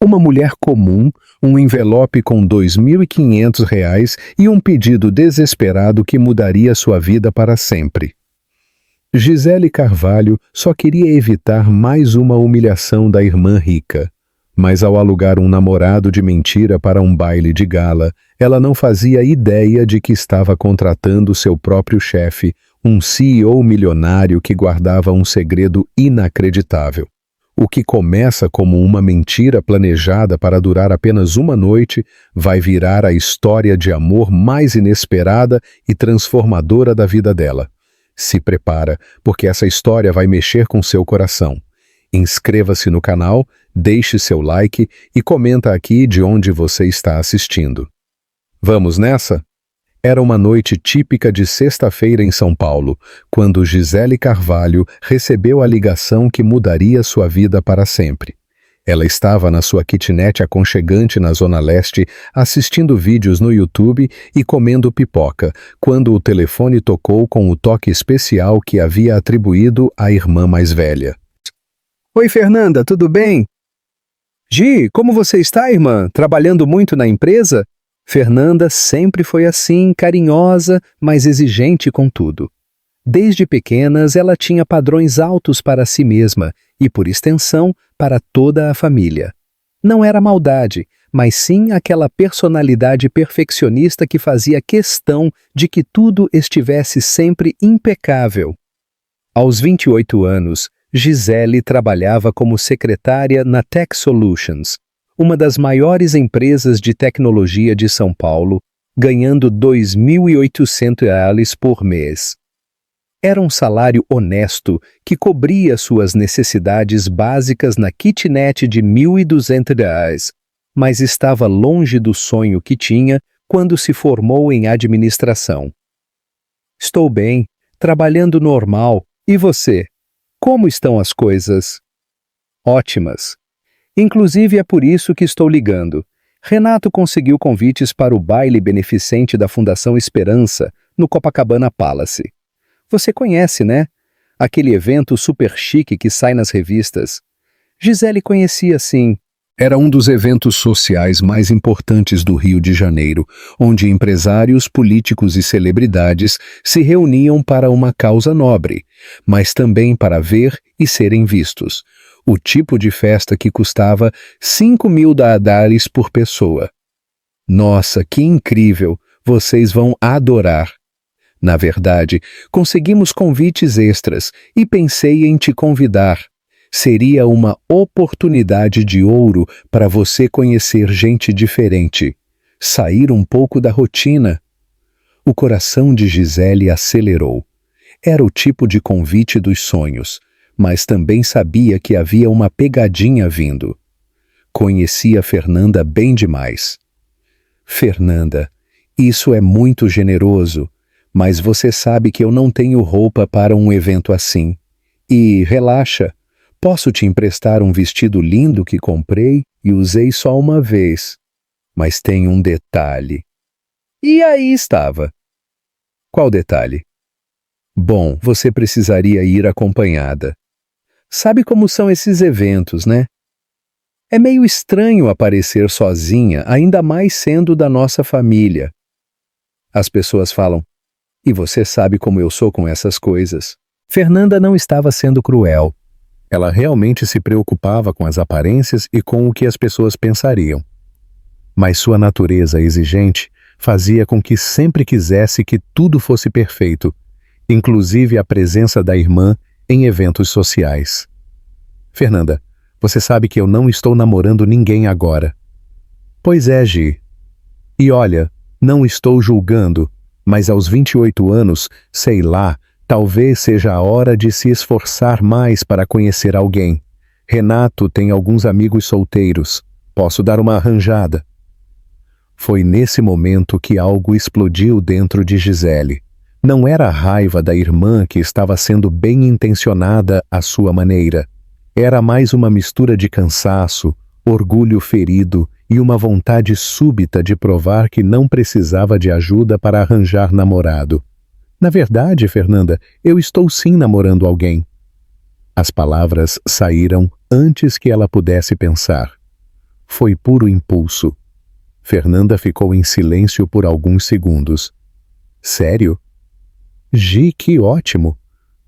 Uma mulher comum, um envelope com R$ 2.500 e um pedido desesperado que mudaria sua vida para sempre. Gisele Carvalho só queria evitar mais uma humilhação da irmã rica. Mas ao alugar um namorado de mentira para um baile de gala, ela não fazia ideia de que estava contratando seu próprio chefe, um CEO milionário que guardava um segredo inacreditável. O que começa como uma mentira planejada para durar apenas uma noite vai virar a história de amor mais inesperada e transformadora da vida dela. Se prepara, porque essa história vai mexer com seu coração. Inscreva-se no canal, deixe seu like e comenta aqui de onde você está assistindo. Vamos nessa? Era uma noite típica de sexta-feira em São Paulo, quando Gisele Carvalho recebeu a ligação que mudaria sua vida para sempre. Ela estava na sua kitnet aconchegante na Zona Leste, assistindo vídeos no YouTube e comendo pipoca, quando o telefone tocou com o toque especial que havia atribuído à irmã mais velha. Oi, Fernanda, tudo bem? Gi, como você está, irmã? Trabalhando muito na empresa? Fernanda sempre foi assim, carinhosa, mas exigente com tudo. Desde pequenas, ela tinha padrões altos para si mesma e, por extensão, para toda a família. Não era maldade, mas sim aquela personalidade perfeccionista que fazia questão de que tudo estivesse sempre impecável. Aos 28 anos, Gisele trabalhava como secretária na Tech Solutions, uma das maiores empresas de tecnologia de São Paulo, ganhando R$ 2.800 por mês. Era um salário honesto que cobria suas necessidades básicas na kitnet de R$ 1.200, mas estava longe do sonho que tinha quando se formou em administração. Estou bem, trabalhando normal. E você? Como estão as coisas? Ótimas. Inclusive é por isso que estou ligando. Renato conseguiu convites para o baile beneficente da Fundação Esperança, no Copacabana Palace. Você conhece, né? Aquele evento super chique que sai nas revistas. Gisele conhecia, sim. Era um dos eventos sociais mais importantes do Rio de Janeiro, onde empresários, políticos e celebridades se reuniam para uma causa nobre, mas também para ver e serem vistos. O tipo de festa que custava $5.000 por pessoa. Nossa, que incrível! Vocês vão adorar! Na verdade, conseguimos convites extras e pensei em te convidar. Seria uma oportunidade de ouro para você conhecer gente diferente, sair um pouco da rotina. O coração de Gisele acelerou. Era o tipo de convite dos sonhos, mas também sabia que havia uma pegadinha vindo. Conhecia Fernanda bem demais. Fernanda, isso é muito generoso, mas você sabe que eu não tenho roupa para um evento assim. E relaxa. Posso te emprestar um vestido lindo que comprei e usei só uma vez. Mas tem um detalhe. E aí estava. Qual detalhe? Bom, você precisaria ir acompanhada. Sabe como são esses eventos, né? É meio estranho aparecer sozinha, ainda mais sendo da nossa família. As pessoas falam, e você sabe como eu sou com essas coisas. Fernanda não estava sendo cruel. Ela realmente se preocupava com as aparências e com o que as pessoas pensariam. Mas sua natureza exigente fazia com que sempre quisesse que tudo fosse perfeito, inclusive a presença da irmã em eventos sociais. Fernanda, você sabe que eu não estou namorando ninguém agora. Pois é, Gi. E olha, não estou julgando, mas aos 28 anos, sei lá, talvez seja a hora de se esforçar mais para conhecer alguém. Renato tem alguns amigos solteiros. Posso dar uma arranjada. Foi nesse momento que algo explodiu dentro de Gisele. Não era a raiva da irmã que estava sendo bem intencionada à sua maneira. Era mais uma mistura de cansaço, orgulho ferido e uma vontade súbita de provar que não precisava de ajuda para arranjar namorado. Na verdade, Fernanda, eu estou sim namorando alguém. As palavras saíram antes que ela pudesse pensar. Foi puro impulso. Fernanda ficou em silêncio por alguns segundos. Sério? Gi, que ótimo!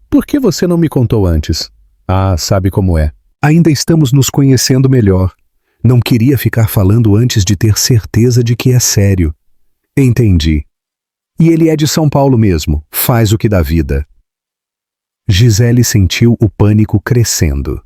Por que você não me contou antes? Ah, sabe como é. Ainda estamos nos conhecendo melhor. Não queria ficar falando antes de ter certeza de que é sério. Entendi. E ele é de São Paulo mesmo, faz o que dá vida. Gisele sentiu o pânico crescendo.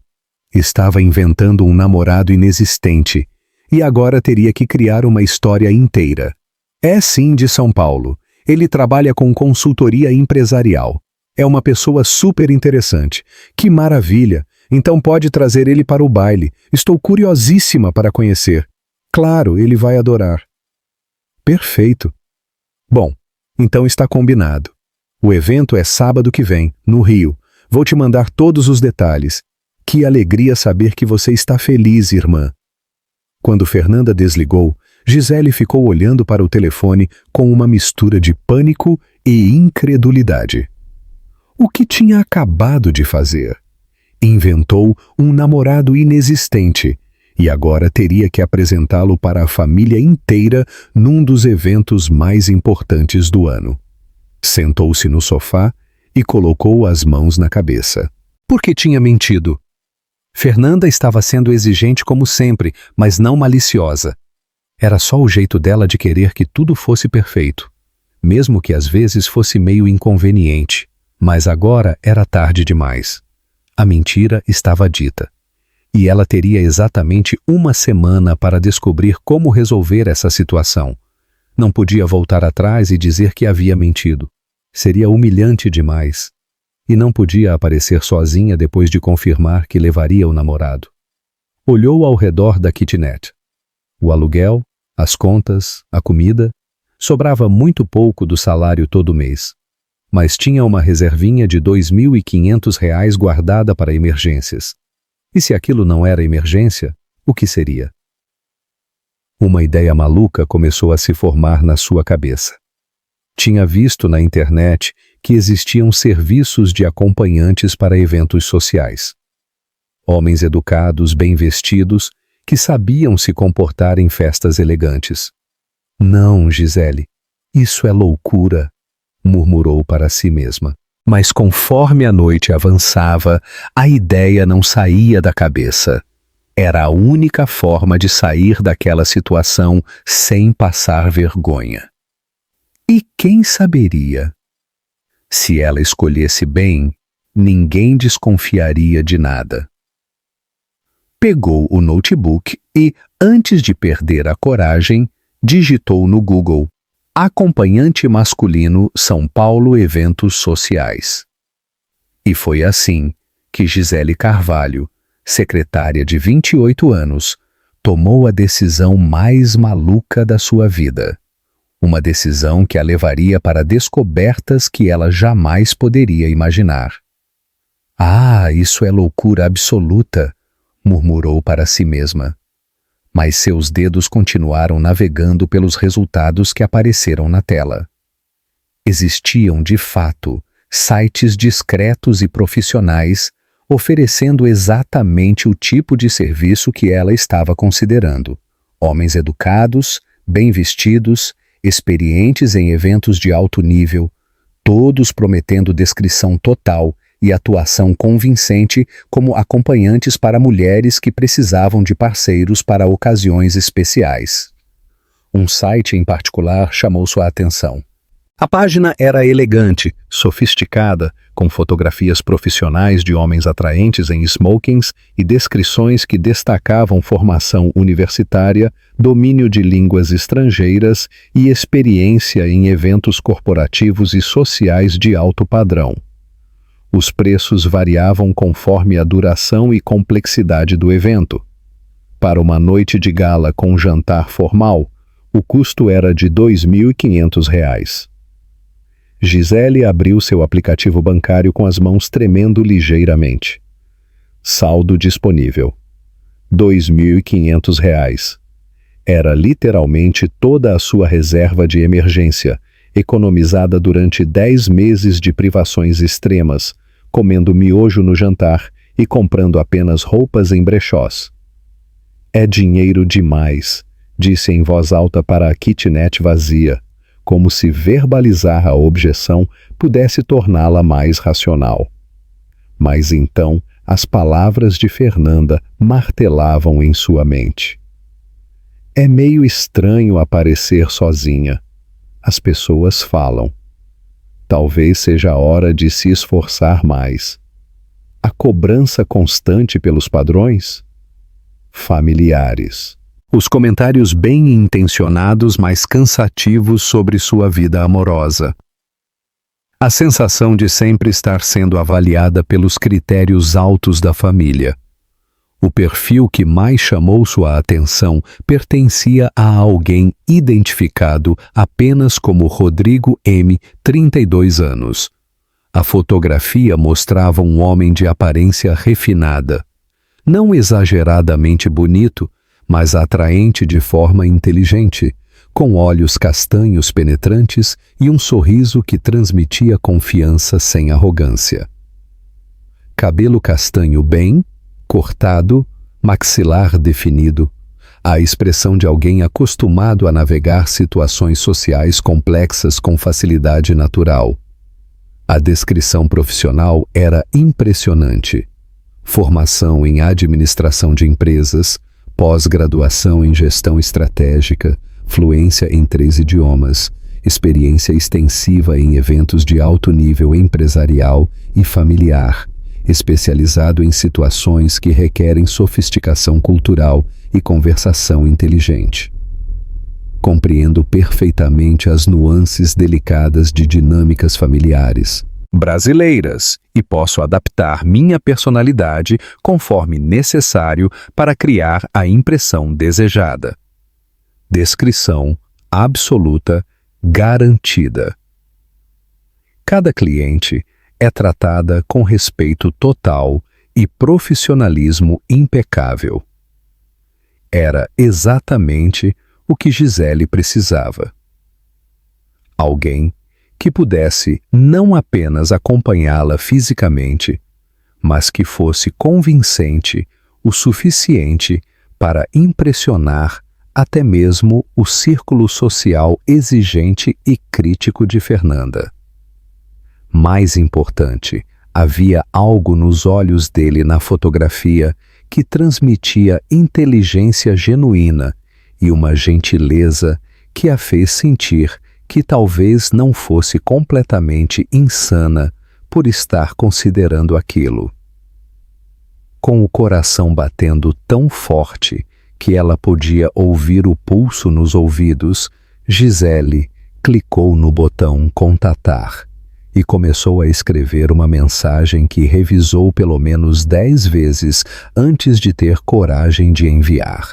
Estava inventando um namorado inexistente e agora teria que criar uma história inteira. É sim de São Paulo. Ele trabalha com consultoria empresarial. É uma pessoa super interessante. Que maravilha! Então pode trazer ele para o baile. Estou curiosíssima para conhecer. Claro, ele vai adorar. Perfeito. Bom, então está combinado. O evento é sábado que vem, no Rio. Vou te mandar todos os detalhes. Que alegria saber que você está feliz, irmã. Quando Fernanda desligou, Gisele ficou olhando para o telefone com uma mistura de pânico e incredulidade. O que tinha acabado de fazer? Inventou um namorado inexistente e agora teria que apresentá-lo para a família inteira num dos eventos mais importantes do ano. Sentou-se no sofá e colocou as mãos na cabeça. Por que tinha mentido? Fernanda estava sendo exigente como sempre, mas não maliciosa. Era só o jeito dela de querer que tudo fosse perfeito, mesmo que às vezes fosse meio inconveniente. Mas agora era tarde demais. A mentira estava dita. E ela teria exatamente uma semana para descobrir como resolver essa situação. Não podia voltar atrás e dizer que havia mentido. Seria humilhante demais. E não podia aparecer sozinha depois de confirmar que levaria o namorado. Olhou ao redor da kitnet. O aluguel, as contas, a comida, sobrava muito pouco do salário todo mês. Mas tinha uma reservinha de R$ 2.500 guardada para emergências. E se aquilo não era emergência, o que seria? Uma ideia maluca começou a se formar na sua cabeça. Tinha visto na internet que existiam serviços de acompanhantes para eventos sociais. Homens educados, bem vestidos, que sabiam se comportar em festas elegantes. Não, Gisele, isso é loucura, murmurou para si mesma. Mas conforme a noite avançava, a ideia não saía da cabeça. Era a única forma de sair daquela situação sem passar vergonha. E quem saberia? Se ela escolhesse bem, ninguém desconfiaria de nada. Pegou o notebook e, antes de perder a coragem, digitou no Google: Acompanhante masculino São Paulo Eventos Sociais. E foi assim que Gisele Carvalho, secretária de 28 anos, tomou a decisão mais maluca da sua vida. Uma decisão que a levaria para descobertas que ela jamais poderia imaginar. Ah, isso é loucura absoluta, murmurou para si mesma. Mas seus dedos continuaram navegando pelos resultados que apareceram na tela. Existiam, de fato, sites discretos e profissionais oferecendo exatamente o tipo de serviço que ela estava considerando. Homens educados, bem vestidos, experientes em eventos de alto nível, todos prometendo descrição total e atuação convincente como acompanhantes para mulheres que precisavam de parceiros para ocasiões especiais. Um site em particular chamou sua atenção. A página era elegante, sofisticada, com fotografias profissionais de homens atraentes em smokings e descrições que destacavam formação universitária, domínio de línguas estrangeiras e experiência em eventos corporativos e sociais de alto padrão. Os preços variavam conforme a duração e complexidade do evento. Para uma noite de gala com jantar formal, o custo era de R$ 2.500. Gisele abriu seu aplicativo bancário com as mãos tremendo ligeiramente. Saldo disponível: R$ 2.500. Era literalmente toda a sua reserva de emergência, economizada durante 10 meses de privações extremas, comendo miojo no jantar e comprando apenas roupas em brechós. É dinheiro demais, disse em voz alta para a kitnet vazia, como se verbalizar a objeção pudesse torná-la mais racional. Mas então as palavras de Fernanda martelavam em sua mente. É meio estranho aparecer sozinha. As pessoas falam. Talvez seja a hora de se esforçar mais. A cobrança constante pelos padrões? Familiares. Os comentários bem intencionados, mas cansativos sobre sua vida amorosa. A sensação de sempre estar sendo avaliada pelos critérios altos da família. O perfil que mais chamou sua atenção pertencia a alguém identificado apenas como Rodrigo M., 32 anos. A fotografia mostrava um homem de aparência refinada. Não exageradamente bonito, mas atraente de forma inteligente, com olhos castanhos penetrantes e um sorriso que transmitia confiança sem arrogância. Cabelo castanho bem cortado, maxilar definido, a expressão de alguém acostumado a navegar situações sociais complexas com facilidade natural. A descrição profissional era impressionante. Formação em administração de empresas, pós-graduação em gestão estratégica, fluência em 3 idiomas, experiência extensiva em eventos de alto nível empresarial e familiar, especializado em situações que requerem sofisticação cultural e conversação inteligente. Compreendo perfeitamente as nuances delicadas de dinâmicas familiares, brasileiras, e posso adaptar minha personalidade conforme necessário para criar a impressão desejada. Descrição absoluta, garantida. Cada cliente é tratada com respeito total e profissionalismo impecável. Era exatamente o que Gisele precisava. Alguém que pudesse não apenas acompanhá-la fisicamente, mas que fosse convincente o suficiente para impressionar até mesmo o círculo social exigente e crítico de Fernanda. Mais importante, havia algo nos olhos dele na fotografia que transmitia inteligência genuína e uma gentileza que a fez sentir que talvez não fosse completamente insana por estar considerando aquilo. Com o coração batendo tão forte que ela podia ouvir o pulso nos ouvidos, Gisele clicou no botão contatar e começou a escrever uma mensagem que revisou pelo menos 10 vezes antes de ter coragem de enviar.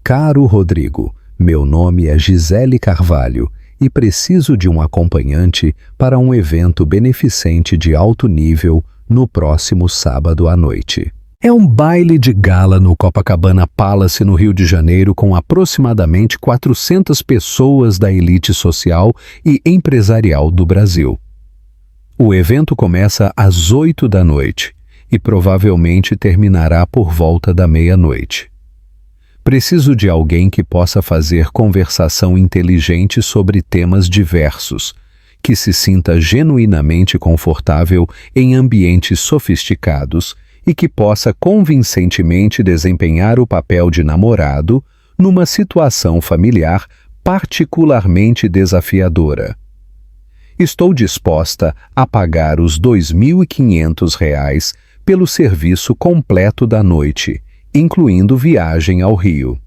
Caro Rodrigo, meu nome é Gisele Carvalho e preciso de um acompanhante para um evento beneficente de alto nível no próximo sábado à noite. É um baile de gala no Copacabana Palace, no Rio de Janeiro, com aproximadamente 400 pessoas da elite social e empresarial do Brasil. O evento começa às 8 da noite e provavelmente terminará por volta da meia-noite. Preciso de alguém que possa fazer conversação inteligente sobre temas diversos, que se sinta genuinamente confortável em ambientes sofisticados e que possa convincentemente desempenhar o papel de namorado numa situação familiar particularmente desafiadora. Estou disposta a pagar os R$ 2.500 pelo serviço completo da noite, incluindo viagem ao Rio.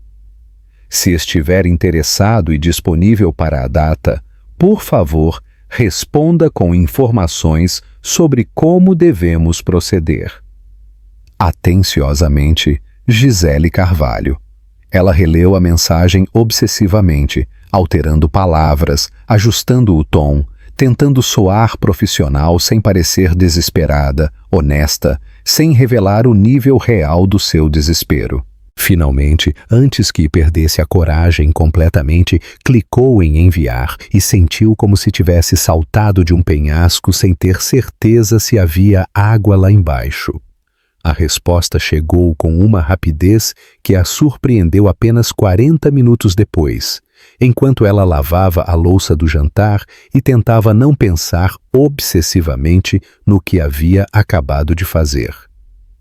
Se estiver interessado e disponível para a data, por favor, responda com informações sobre como devemos proceder. Atenciosamente, Gisele Carvalho. Ela releu a mensagem obsessivamente, alterando palavras, ajustando o tom, tentando soar profissional sem parecer desesperada, honesta, sem revelar o nível real do seu desespero. Finalmente, antes que perdesse a coragem completamente, clicou em enviar e sentiu como se tivesse saltado de um penhasco sem ter certeza se havia água lá embaixo. A resposta chegou com uma rapidez que a surpreendeu apenas 40 minutos depois, enquanto ela lavava a louça do jantar e tentava não pensar obsessivamente no que havia acabado de fazer.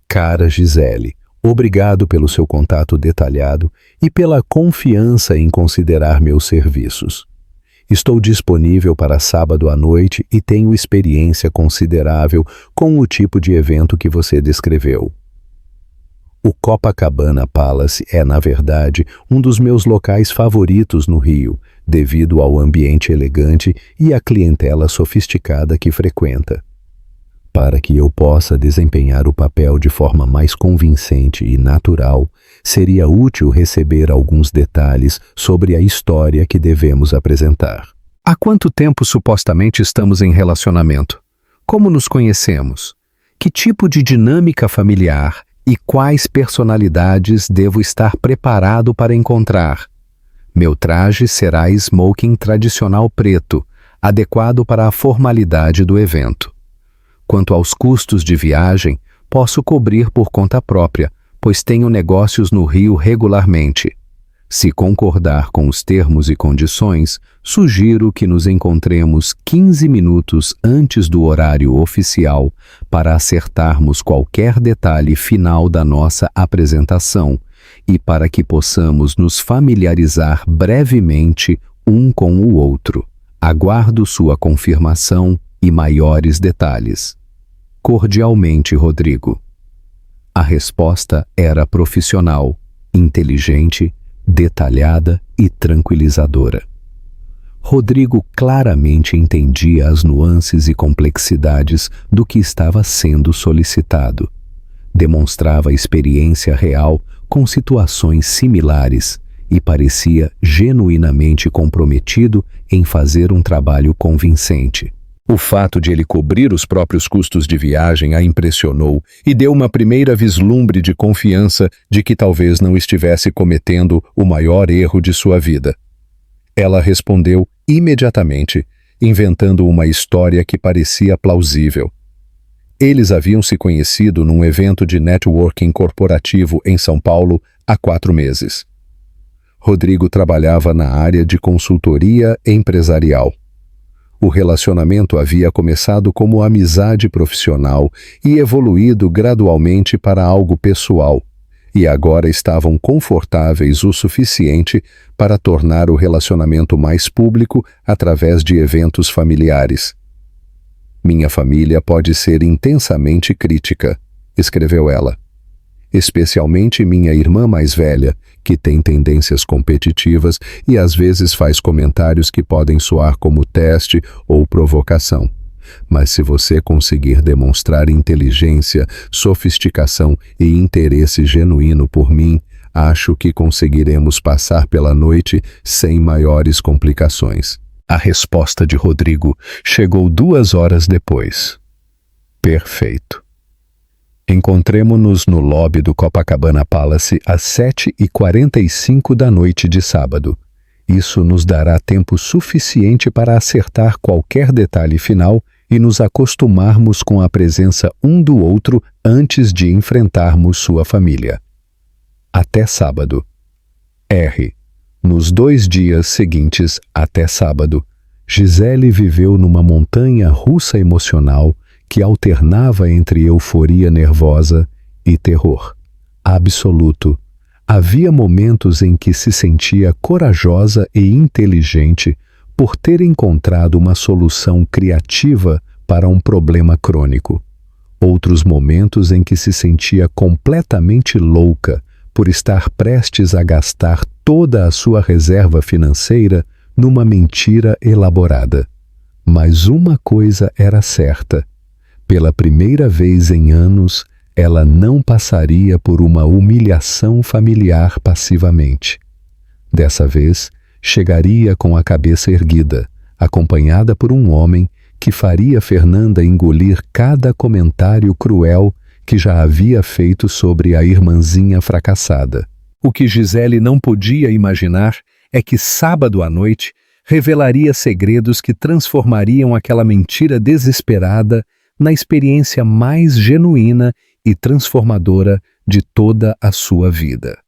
Cara Gisele, obrigado pelo seu contato detalhado e pela confiança em considerar meus serviços. Estou disponível para sábado à noite e tenho experiência considerável com o tipo de evento que você descreveu. O Copacabana Palace é, na verdade, um dos meus locais favoritos no Rio, devido ao ambiente elegante e à clientela sofisticada que frequenta. Para que eu possa desempenhar o papel de forma mais convincente e natural, seria útil receber alguns detalhes sobre a história que devemos apresentar. Há quanto tempo supostamente estamos em relacionamento? Como nos conhecemos? Que tipo de dinâmica familiar e quais personalidades devo estar preparado para encontrar? Meu traje será smoking tradicional preto, adequado para a formalidade do evento. Quanto aos custos de viagem, posso cobrir por conta própria, pois tenho negócios no Rio regularmente. Se concordar com os termos e condições, sugiro que nos encontremos 15 minutos antes do horário oficial para acertarmos qualquer detalhe final da nossa apresentação e para que possamos nos familiarizar brevemente um com o outro. Aguardo sua confirmação e maiores detalhes. Cordialmente, Rodrigo. A resposta era profissional, inteligente, detalhada e tranquilizadora. Rodrigo claramente entendia as nuances e complexidades do que estava sendo solicitado. Demonstrava experiência real com situações similares e parecia genuinamente comprometido em fazer um trabalho convincente. O fato de ele cobrir os próprios custos de viagem a impressionou e deu uma primeira vislumbre de confiança de que talvez não estivesse cometendo o maior erro de sua vida. Ela respondeu imediatamente, inventando uma história que parecia plausível. Eles haviam se conhecido num evento de networking corporativo em São Paulo há 4 meses. Rodrigo trabalhava na área de consultoria empresarial. O relacionamento havia começado como amizade profissional e evoluído gradualmente para algo pessoal, e agora estavam confortáveis o suficiente para tornar o relacionamento mais público através de eventos familiares. Minha família pode ser intensamente crítica, escreveu ela. Especialmente minha irmã mais velha, que tem tendências competitivas e às vezes faz comentários que podem soar como teste ou provocação. Mas se você conseguir demonstrar inteligência, sofisticação e interesse genuíno por mim, acho que conseguiremos passar pela noite sem maiores complicações. A resposta de Rodrigo chegou 2 horas depois. Perfeito. Encontremo-nos no lobby do Copacabana Palace às 7h45 da noite de sábado. Isso nos dará tempo suficiente para acertar qualquer detalhe final e nos acostumarmos com a presença um do outro antes de enfrentarmos sua família. Até sábado. R. Nos 2 dias seguintes, até sábado, Gisele viveu numa montanha russa emocional que alternava entre euforia nervosa e terror absoluto. Havia momentos em que se sentia corajosa e inteligente por ter encontrado uma solução criativa para um problema crônico. Outros momentos em que se sentia completamente louca por estar prestes a gastar toda a sua reserva financeira numa mentira elaborada. Mas uma coisa era certa. Pela primeira vez em anos, ela não passaria por uma humilhação familiar passivamente. Dessa vez, chegaria com a cabeça erguida, acompanhada por um homem que faria Fernanda engolir cada comentário cruel que já havia feito sobre a irmãzinha fracassada. O que Gisele não podia imaginar é que sábado à noite revelaria segredos que transformariam aquela mentira desesperada na experiência mais genuína e transformadora de toda a sua vida.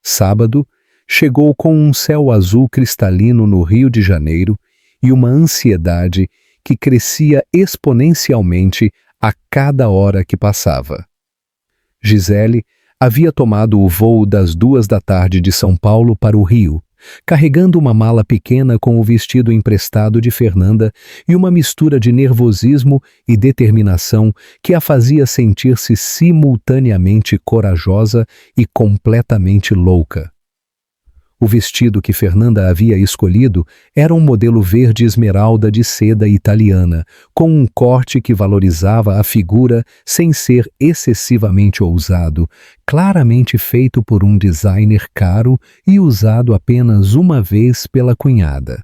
Sábado, chegou com um céu azul cristalino no Rio de Janeiro e uma ansiedade que crescia exponencialmente a cada hora que passava. Gisele havia tomado o voo das 2 da tarde de São Paulo para o Rio, carregando uma mala pequena com o vestido emprestado de Fernanda e uma mistura de nervosismo e determinação que a fazia sentir-se simultaneamente corajosa e completamente louca. O vestido que Fernanda havia escolhido era um modelo verde esmeralda de seda italiana, com um corte que valorizava a figura sem ser excessivamente ousado, claramente feito por um designer caro e usado apenas uma vez pela cunhada.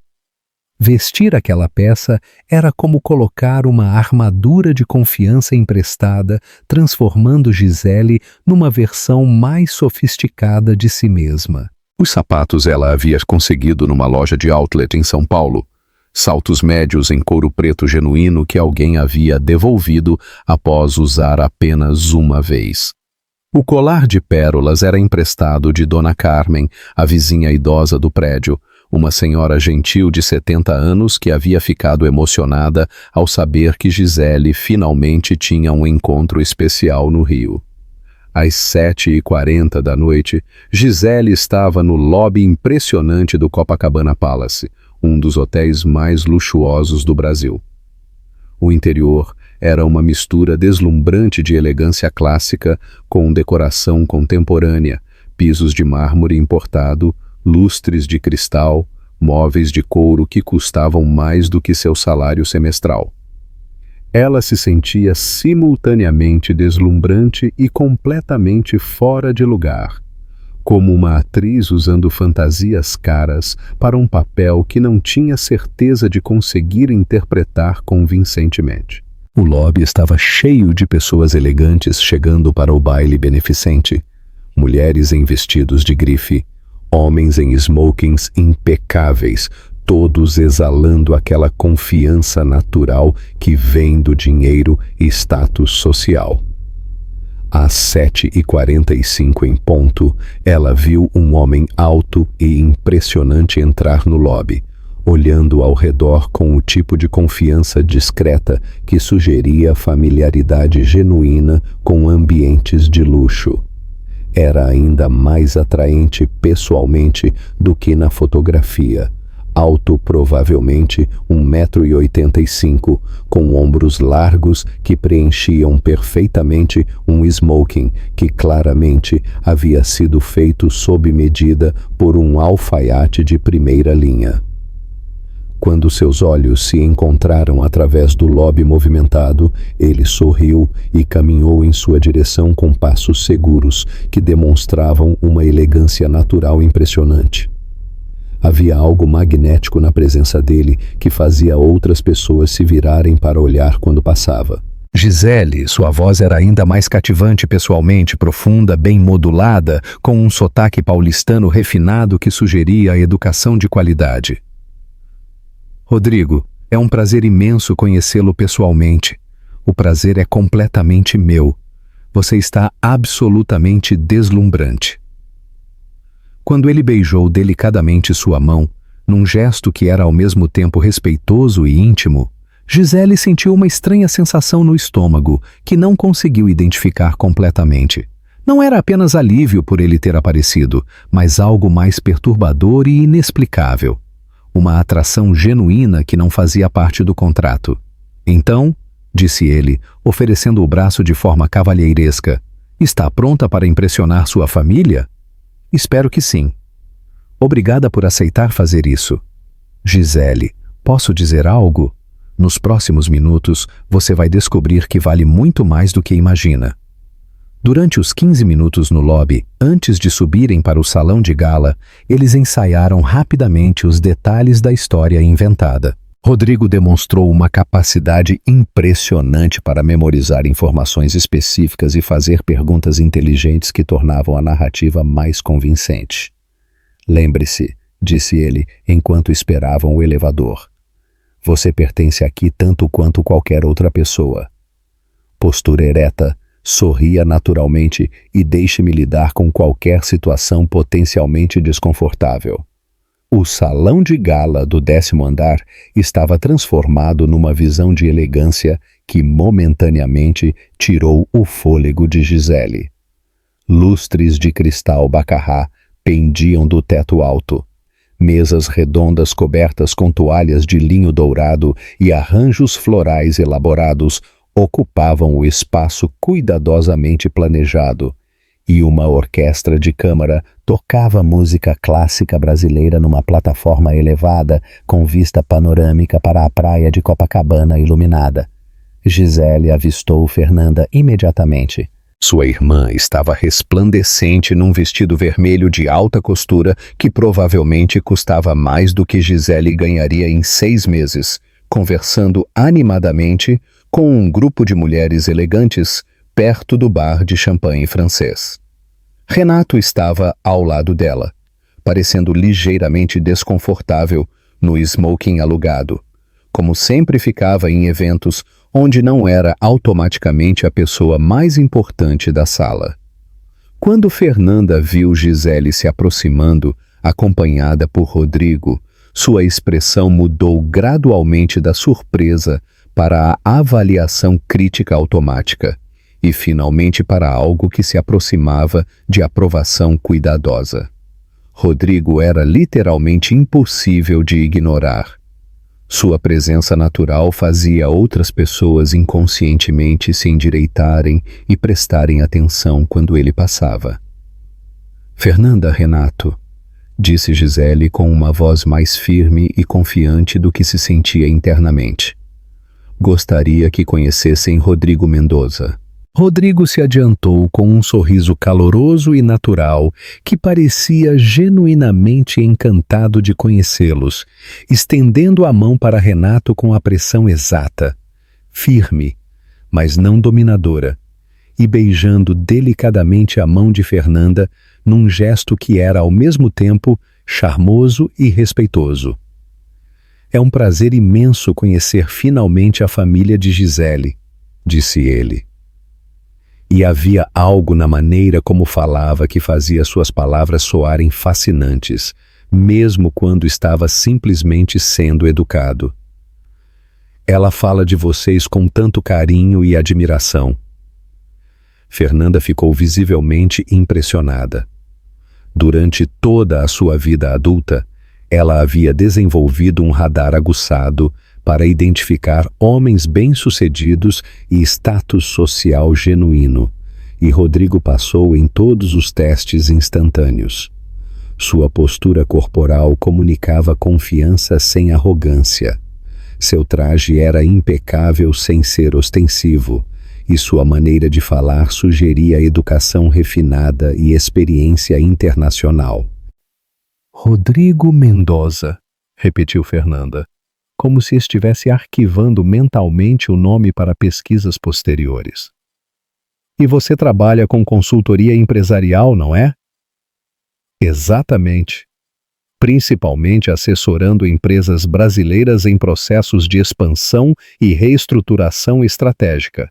Vestir aquela peça era como colocar uma armadura de confiança emprestada, transformando Gisele numa versão mais sofisticada de si mesma. Os sapatos ela havia conseguido numa loja de outlet em São Paulo. Saltos médios em couro preto genuíno que alguém havia devolvido após usar apenas uma vez. O colar de pérolas era emprestado de Dona Carmen, a vizinha idosa do prédio, uma senhora gentil de 70 anos que havia ficado emocionada ao saber que Gisele finalmente tinha um encontro especial no Rio. Às 7h40 da noite, Gisele estava no lobby impressionante do Copacabana Palace, um dos hotéis mais luxuosos do Brasil. O interior era uma mistura deslumbrante de elegância clássica com decoração contemporânea, pisos de mármore importado, lustres de cristal, móveis de couro que custavam mais do que seu salário semestral. Ela se sentia simultaneamente deslumbrante e completamente fora de lugar, como uma atriz usando fantasias caras para um papel que não tinha certeza de conseguir interpretar convincentemente. O lobby estava cheio de pessoas elegantes chegando para o baile beneficente, mulheres em vestidos de grife, homens em smokings impecáveis, todos exalando aquela confiança natural que vem do dinheiro e status social. Às 7h45 em ponto, ela viu um homem alto e impressionante entrar no lobby, olhando ao redor com o tipo de confiança discreta que sugeria familiaridade genuína com ambientes de luxo. Era ainda mais atraente pessoalmente do que na fotografia. Alto provavelmente 1,85 m, com ombros largos que preenchiam perfeitamente um smoking que claramente havia sido feito sob medida por um alfaiate de primeira linha. Quando seus olhos se encontraram através do lobby movimentado, ele sorriu e caminhou em sua direção com passos seguros que demonstravam uma elegância natural impressionante. Havia algo magnético na presença dele que fazia outras pessoas se virarem para olhar quando passava. Gisele, sua voz era ainda mais cativante pessoalmente, profunda, bem modulada, com um sotaque paulistano refinado que sugeria a educação de qualidade. Rodrigo, é um prazer imenso conhecê-lo pessoalmente. O prazer é completamente meu. Você está absolutamente deslumbrante. Quando ele beijou delicadamente sua mão, num gesto que era ao mesmo tempo respeitoso e íntimo, Gisele sentiu uma estranha sensação no estômago que não conseguiu identificar completamente. Não era apenas alívio por ele ter aparecido, mas algo mais perturbador e inexplicável. Uma atração genuína que não fazia parte do contrato. Então, disse ele, oferecendo o braço de forma cavalheiresca, está pronta para impressionar sua família? Espero que sim. Obrigada por aceitar fazer isso. Gisele, posso dizer algo? Nos próximos minutos, você vai descobrir que vale muito mais do que imagina. Durante os 15 minutos no lobby, antes de subirem para o salão de gala, eles ensaiaram rapidamente os detalhes da história inventada. Rodrigo demonstrou uma capacidade impressionante para memorizar informações específicas e fazer perguntas inteligentes que tornavam a narrativa mais convincente. Lembre-se, disse ele, enquanto esperavam o elevador. Você pertence aqui tanto quanto qualquer outra pessoa. Postura ereta, Sorria naturalmente e deixe-me lidar com qualquer situação potencialmente desconfortável. O salão de gala do 10º andar estava transformado numa visão de elegância que momentaneamente tirou o fôlego de Gisele. Lustres de cristal Baccarat pendiam do teto alto. Mesas redondas cobertas com toalhas de linho dourado e arranjos florais elaborados ocupavam o espaço cuidadosamente planejado, e uma orquestra de câmara tocava música clássica brasileira numa plataforma elevada com vista panorâmica para a praia de Copacabana iluminada. Gisele avistou Fernanda imediatamente. Sua irmã estava resplandecente num vestido vermelho de alta costura que provavelmente custava mais do que Gisele ganharia em 6 meses, conversando animadamente com um grupo de mulheres elegantes perto do bar de champanhe francês. Renato estava ao lado dela, parecendo ligeiramente desconfortável no smoking alugado, como sempre ficava em eventos onde não era automaticamente a pessoa mais importante da sala. Quando Fernanda viu Gisele se aproximando, acompanhada por Rodrigo, sua expressão mudou gradualmente da surpresa para a avaliação crítica automática e finalmente para algo que se aproximava de aprovação cuidadosa. Rodrigo era literalmente impossível de ignorar. Sua presença natural fazia outras pessoas inconscientemente se endireitarem e prestarem atenção quando ele passava. Fernanda, Renato, disse Gisele com uma voz mais firme e confiante do que se sentia internamente. Gostaria que conhecessem Rodrigo Mendoza. Rodrigo se adiantou com um sorriso caloroso e natural que parecia genuinamente encantado de conhecê-los, estendendo a mão para Renato com a pressão exata, firme, mas não dominadora, e beijando delicadamente a mão de Fernanda num gesto que era ao mesmo tempo charmoso e respeitoso. É um prazer imenso conhecer finalmente a família de Gisele, disse ele. E havia algo na maneira como falava que fazia suas palavras soarem fascinantes, mesmo quando estava simplesmente sendo educado. Ela fala de vocês com tanto carinho e admiração. Fernanda ficou visivelmente impressionada. Durante toda a sua vida adulta, ela havia desenvolvido um radar aguçado para identificar homens bem-sucedidos e status social genuíno, e Rodrigo passou em todos os testes instantâneos. Sua postura corporal comunicava confiança sem arrogância. Seu traje era impecável sem ser ostensivo, e sua maneira de falar sugeria educação refinada e experiência internacional. Rodrigo Mendoza, repetiu Fernanda, como se estivesse arquivando mentalmente o nome para pesquisas posteriores. E você trabalha com consultoria empresarial, não é? Exatamente. Principalmente assessorando empresas brasileiras em processos de expansão e reestruturação estratégica.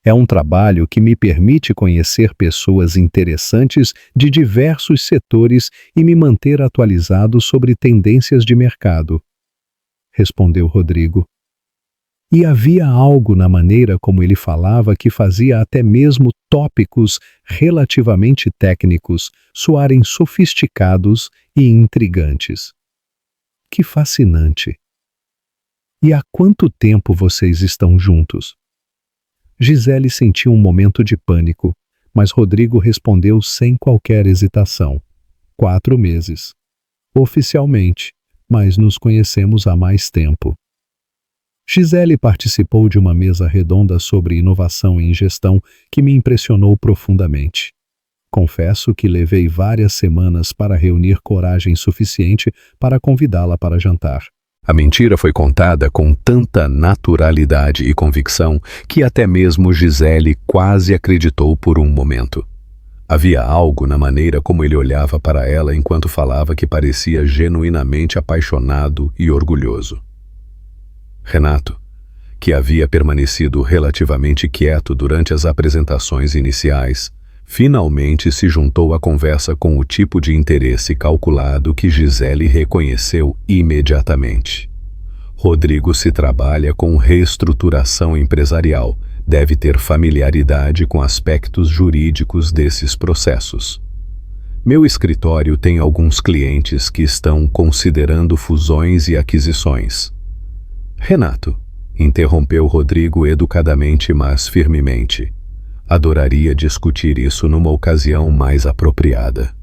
É um trabalho que me permite conhecer pessoas interessantes de diversos setores e me manter atualizado sobre tendências de mercado, respondeu Rodrigo. E havia algo na maneira como ele falava que fazia até mesmo tópicos relativamente técnicos soarem sofisticados e intrigantes. Que fascinante! E há quanto tempo vocês estão juntos? Gisele sentiu um momento de pânico, mas Rodrigo respondeu sem qualquer hesitação. 4 meses. Oficialmente, mas nos conhecemos há mais tempo. Gisele participou de uma mesa redonda sobre inovação em gestão que me impressionou profundamente. Confesso que levei várias semanas para reunir coragem suficiente para convidá-la para jantar. A mentira foi contada com tanta naturalidade e convicção que até mesmo Gisele quase acreditou por um momento. Havia algo na maneira como ele olhava para ela enquanto falava que parecia genuinamente apaixonado e orgulhoso. Renato, que havia permanecido relativamente quieto durante as apresentações iniciais, finalmente se juntou à conversa com o tipo de interesse calculado que Gisele reconheceu imediatamente. Rodrigo se trabalha com reestruturação empresarial, deve ter familiaridade com aspectos jurídicos desses processos. Meu escritório tem alguns clientes que estão considerando fusões e aquisições. Renato, interrompeu Rodrigo educadamente, mas firmemente. Adoraria discutir isso numa ocasião mais apropriada.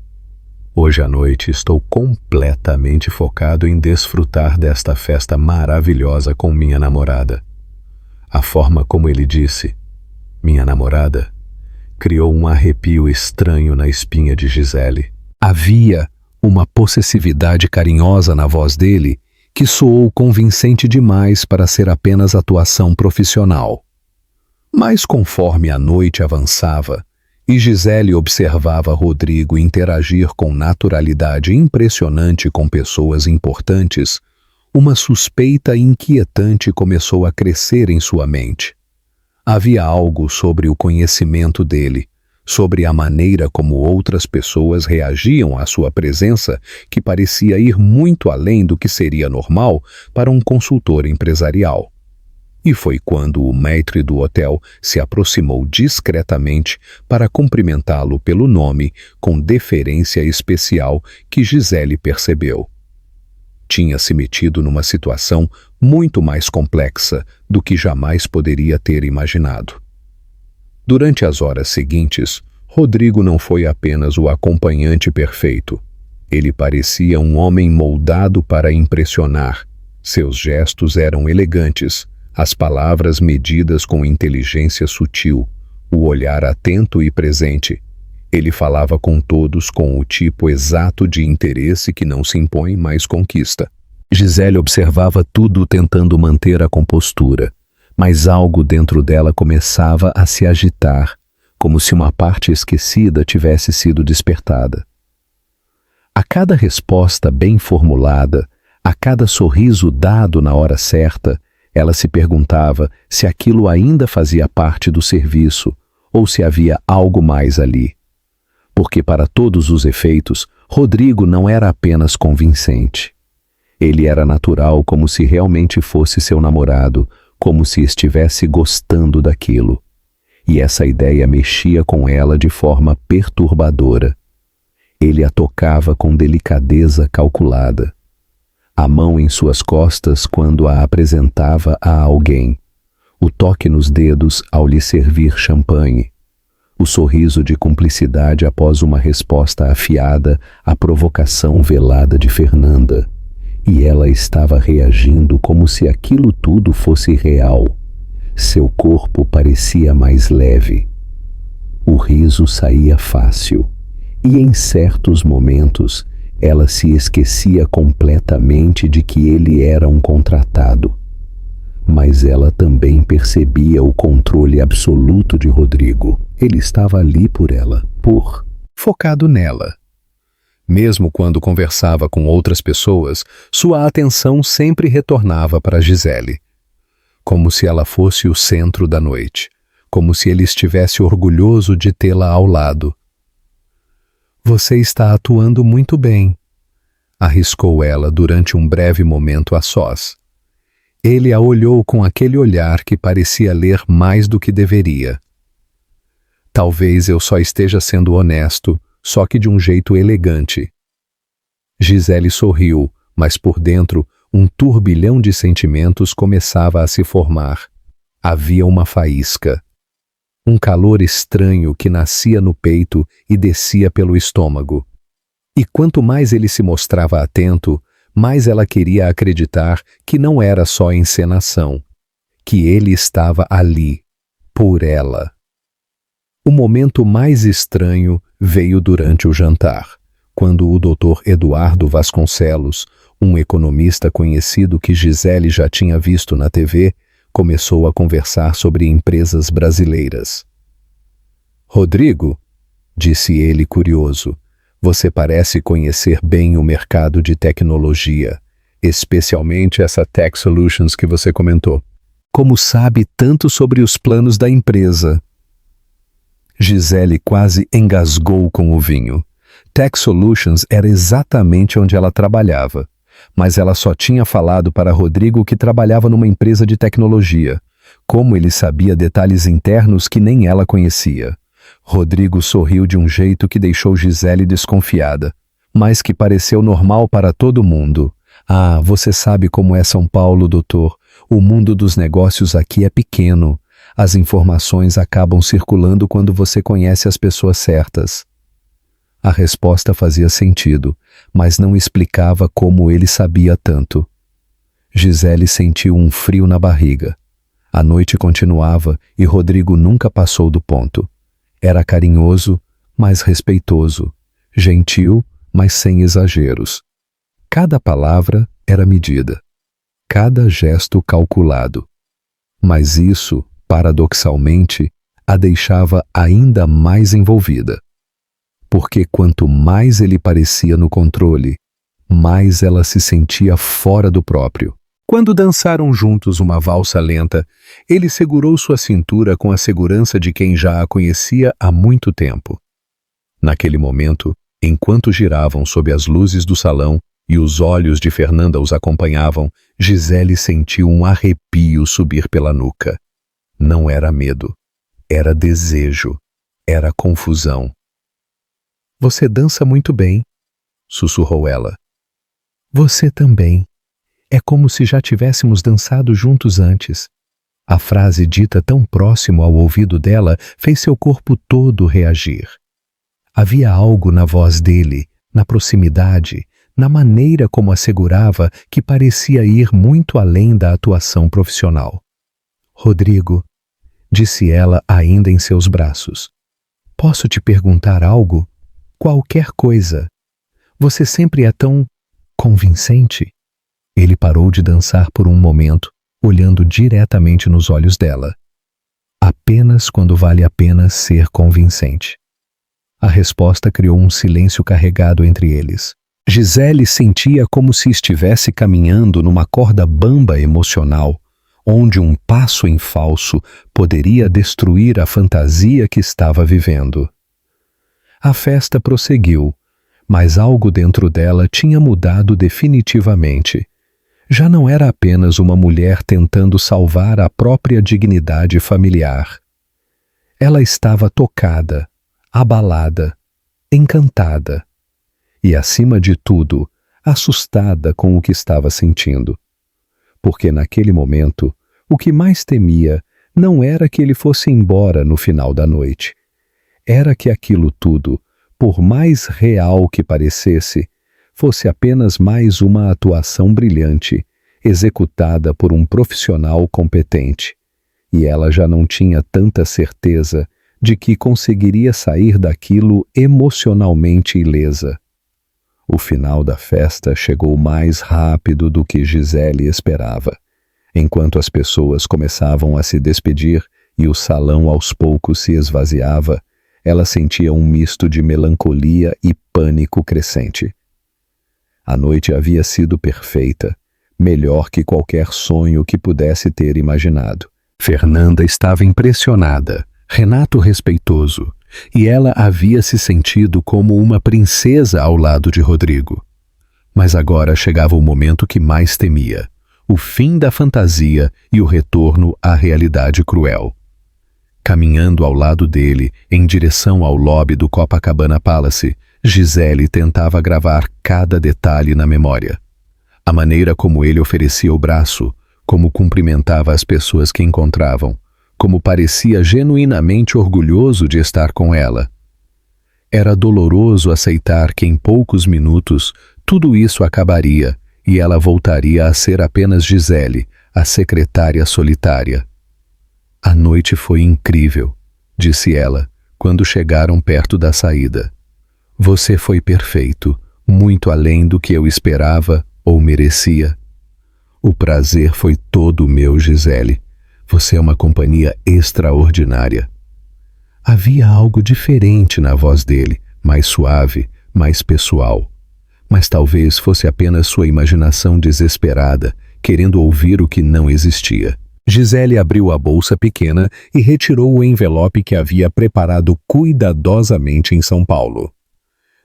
Hoje à noite estou completamente focado em desfrutar desta festa maravilhosa com minha namorada. A forma como ele disse, minha namorada, criou um arrepio estranho na espinha de Gisele. Havia uma possessividade carinhosa na voz dele que soou convincente demais para ser apenas atuação profissional. Mas conforme a noite avançava e Gisele observava Rodrigo interagir com naturalidade impressionante com pessoas importantes, uma suspeita inquietante começou a crescer em sua mente. Havia algo sobre o conhecimento dele, sobre a maneira como outras pessoas reagiam à sua presença, que parecia ir muito além do que seria normal para um consultor empresarial. E foi quando o maître do hotel se aproximou discretamente para cumprimentá-lo pelo nome com deferência especial que Gisele percebeu. Tinha se metido numa situação muito mais complexa do que jamais poderia ter imaginado. Durante as horas seguintes, Rodrigo não foi apenas o acompanhante perfeito. Ele parecia um homem moldado para impressionar. Seus gestos eram elegantes, as palavras medidas com inteligência sutil, o olhar atento e presente. Ele falava com todos com o tipo exato de interesse que não se impõe, mas conquista. Gisele observava tudo tentando manter a compostura, mas algo dentro dela começava a se agitar, como se uma parte esquecida tivesse sido despertada. A cada resposta bem formulada, a cada sorriso dado na hora certa, ela se perguntava se aquilo ainda fazia parte do serviço ou se havia algo mais ali. Porque, para todos os efeitos, Rodrigo não era apenas convincente. Ele era natural, como se realmente fosse seu namorado, como se estivesse gostando daquilo. E essa ideia mexia com ela de forma perturbadora. Ele a tocava com delicadeza calculada. A mão em suas costas quando a apresentava a alguém. O toque nos dedos ao lhe servir champanhe. O sorriso de cumplicidade após uma resposta afiada à provocação velada de Fernanda. E ela estava reagindo como se aquilo tudo fosse real. Seu corpo parecia mais leve. O riso saía fácil. E em certos momentos, ela se esquecia completamente de que ele era um contratado. Mas ela também percebia o controle absoluto de Rodrigo. Ele estava ali por ela, focado nela. Mesmo quando conversava com outras pessoas, sua atenção sempre retornava para Gisele. Como se ela fosse o centro da noite, como se ele estivesse orgulhoso de tê-la ao lado. Você está atuando muito bem, arriscou ela durante um breve momento a sós. Ele a olhou com aquele olhar que parecia ler mais do que deveria. Talvez eu só esteja sendo honesto, só que de um jeito elegante. Gisele sorriu, mas por dentro um turbilhão de sentimentos começava a se formar. Havia uma faísca. Um calor estranho que nascia no peito e descia pelo estômago. E quanto mais ele se mostrava atento, mais ela queria acreditar que não era só encenação, que ele estava ali, por ela. O momento mais estranho veio durante o jantar, quando o Dr. Eduardo Vasconcelos, um economista conhecido que Gisele já tinha visto na TV, começou a conversar sobre empresas brasileiras. Rodrigo, disse ele curioso, você parece conhecer bem o mercado de tecnologia, especialmente essa Tech Solutions que você comentou. Como sabe tanto sobre os planos da empresa? Gisele quase engasgou com o vinho. Tech Solutions era exatamente onde ela trabalhava, mas ela só tinha falado para Rodrigo que trabalhava numa empresa de tecnologia. Como ele sabia detalhes internos que nem ela conhecia? Rodrigo sorriu de um jeito que deixou Gisele desconfiada, mas que pareceu normal para todo mundo. Ah, você sabe como é São Paulo, doutor. O mundo dos negócios aqui é pequeno. As informações acabam circulando quando você conhece as pessoas certas. A resposta fazia sentido, mas não explicava como ele sabia tanto. Gisele sentiu um frio na barriga. A noite continuava e Rodrigo nunca passou do ponto. Era carinhoso, mas respeitoso, gentil, mas sem exageros. Cada palavra era medida, cada gesto calculado. Mas isso, paradoxalmente, a deixava ainda mais envolvida. Porque quanto mais ele parecia no controle, mais ela se sentia fora do próprio. Quando dançaram juntos uma valsa lenta, ele segurou sua cintura com a segurança de quem já a conhecia há muito tempo. Naquele momento, enquanto giravam sob as luzes do salão e os olhos de Fernanda os acompanhavam, Gisele sentiu um arrepio subir pela nuca. Não era medo, era desejo, era confusão. Você dança muito bem, sussurrou ela. Você também. É como se já tivéssemos dançado juntos antes. A frase dita tão próximo ao ouvido dela fez seu corpo todo reagir. Havia algo na voz dele, na proximidade, na maneira como assegurava que parecia ir muito além da atuação profissional. Rodrigo, disse ela ainda em seus braços. Posso te perguntar algo? Qualquer coisa. Você sempre é tão convincente. Ele parou de dançar por um momento, olhando diretamente nos olhos dela. Apenas quando vale a pena ser convincente. A resposta criou um silêncio carregado entre eles. Gisele sentia como se estivesse caminhando numa corda bamba emocional, onde um passo em falso poderia destruir a fantasia que estava vivendo. A festa prosseguiu, mas algo dentro dela tinha mudado definitivamente. Já não era apenas uma mulher tentando salvar a própria dignidade familiar. Ela estava tocada, abalada, encantada e, acima de tudo, assustada com o que estava sentindo. Porque naquele momento, o que mais temia não era que ele fosse embora no final da noite. Era que aquilo tudo, por mais real que parecesse, fosse apenas mais uma atuação brilhante, executada por um profissional competente, e ela já não tinha tanta certeza de que conseguiria sair daquilo emocionalmente ilesa. O final da festa chegou mais rápido do que Gisele esperava. Enquanto as pessoas começavam a se despedir e o salão aos poucos se esvaziava, ela sentia um misto de melancolia e pânico crescente. A noite havia sido perfeita, melhor que qualquer sonho que pudesse ter imaginado. Fernanda estava impressionada, Renato respeitoso, e ela havia se sentido como uma princesa ao lado de Rodrigo. Mas agora chegava o momento que mais temia, o fim da fantasia e o retorno à realidade cruel. Caminhando ao lado dele, em direção ao lobby do Copacabana Palace, Gisele tentava gravar cada detalhe na memória. A maneira como ele oferecia o braço, como cumprimentava as pessoas que encontravam, como parecia genuinamente orgulhoso de estar com ela. Era doloroso aceitar que em poucos minutos tudo isso acabaria e ela voltaria a ser apenas Gisele, a secretária solitária. A noite foi incrível, disse ela, quando chegaram perto da saída. Você foi perfeito, muito além do que eu esperava ou merecia. O prazer foi todo meu, Gisele. Você é uma companhia extraordinária. Havia algo diferente na voz dele, mais suave, mais pessoal. Mas talvez fosse apenas sua imaginação desesperada, querendo ouvir o que não existia. Gisele abriu a bolsa pequena e retirou o envelope que havia preparado cuidadosamente em São Paulo.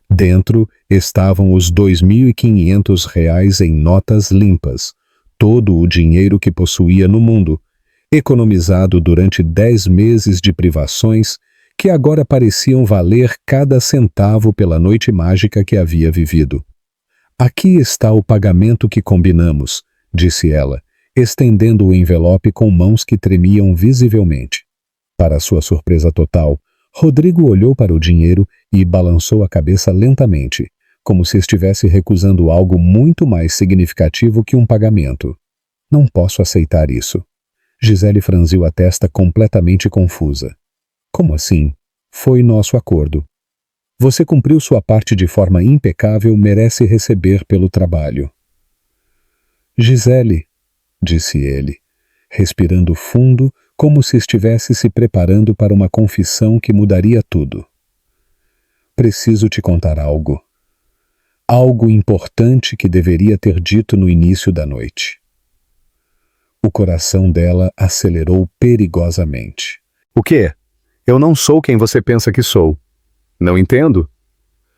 Dentro estavam os R$ 2.500 em notas limpas, todo o dinheiro que possuía no mundo, economizado durante 10 meses de privações que agora pareciam valer cada centavo pela noite mágica que havia vivido. Aqui está o pagamento que combinamos, disse ela, estendendo o envelope com mãos que tremiam visivelmente. Para sua surpresa total, Rodrigo olhou para o dinheiro e balançou a cabeça lentamente, como se estivesse recusando algo muito mais significativo que um pagamento. Não posso aceitar isso. Gisele franziu a testa completamente confusa. Como assim? Foi nosso acordo. Você cumpriu sua parte de forma impecável, merece receber pelo trabalho. Gisele, disse ele, respirando fundo, como se estivesse se preparando para uma confissão que mudaria tudo. Preciso te contar algo. Algo importante que deveria ter dito no início da noite. O coração dela acelerou perigosamente. O quê? Eu não sou quem você pensa que sou. Não entendo.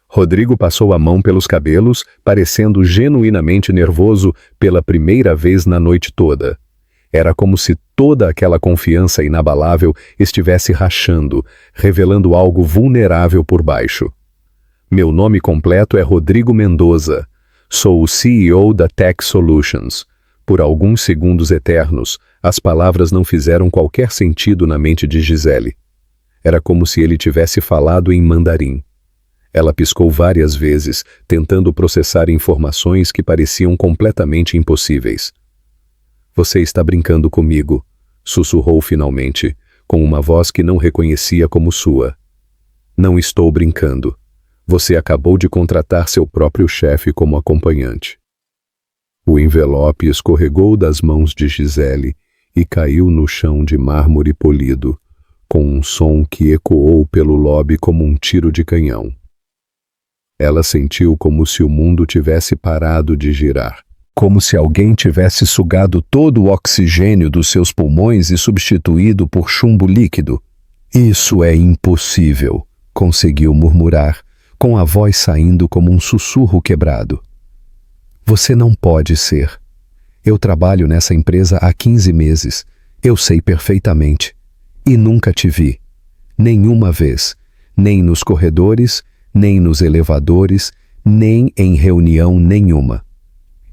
Rodrigo passou a mão pelos cabelos, parecendo genuinamente nervoso pela primeira vez na noite toda. Era como se toda aquela confiança inabalável estivesse rachando, revelando algo vulnerável por baixo. Meu nome completo é Rodrigo Mendoza. Sou o CEO da Tech Solutions. Por alguns segundos eternos, as palavras não fizeram qualquer sentido na mente de Gisele. Era como se ele tivesse falado em mandarim. Ela piscou várias vezes, tentando processar informações que pareciam completamente impossíveis. Você está brincando comigo, sussurrou finalmente, com uma voz que não reconhecia como sua. Não estou brincando. Você acabou de contratar seu próprio chefe como acompanhante. O envelope escorregou das mãos de Gisele e caiu no chão de mármore polido, com um som que ecoou pelo lobby como um tiro de canhão. Ela sentiu como se o mundo tivesse parado de girar, como se alguém tivesse sugado todo o oxigênio dos seus pulmões e substituído por chumbo líquido. Isso é impossível, conseguiu murmurar, com a voz saindo como um sussurro quebrado. Você não pode ser. Eu trabalho nessa empresa há 15 meses. Eu sei perfeitamente. E nunca te vi. Nenhuma vez. Nem nos corredores, nem nos elevadores, nem em reunião nenhuma.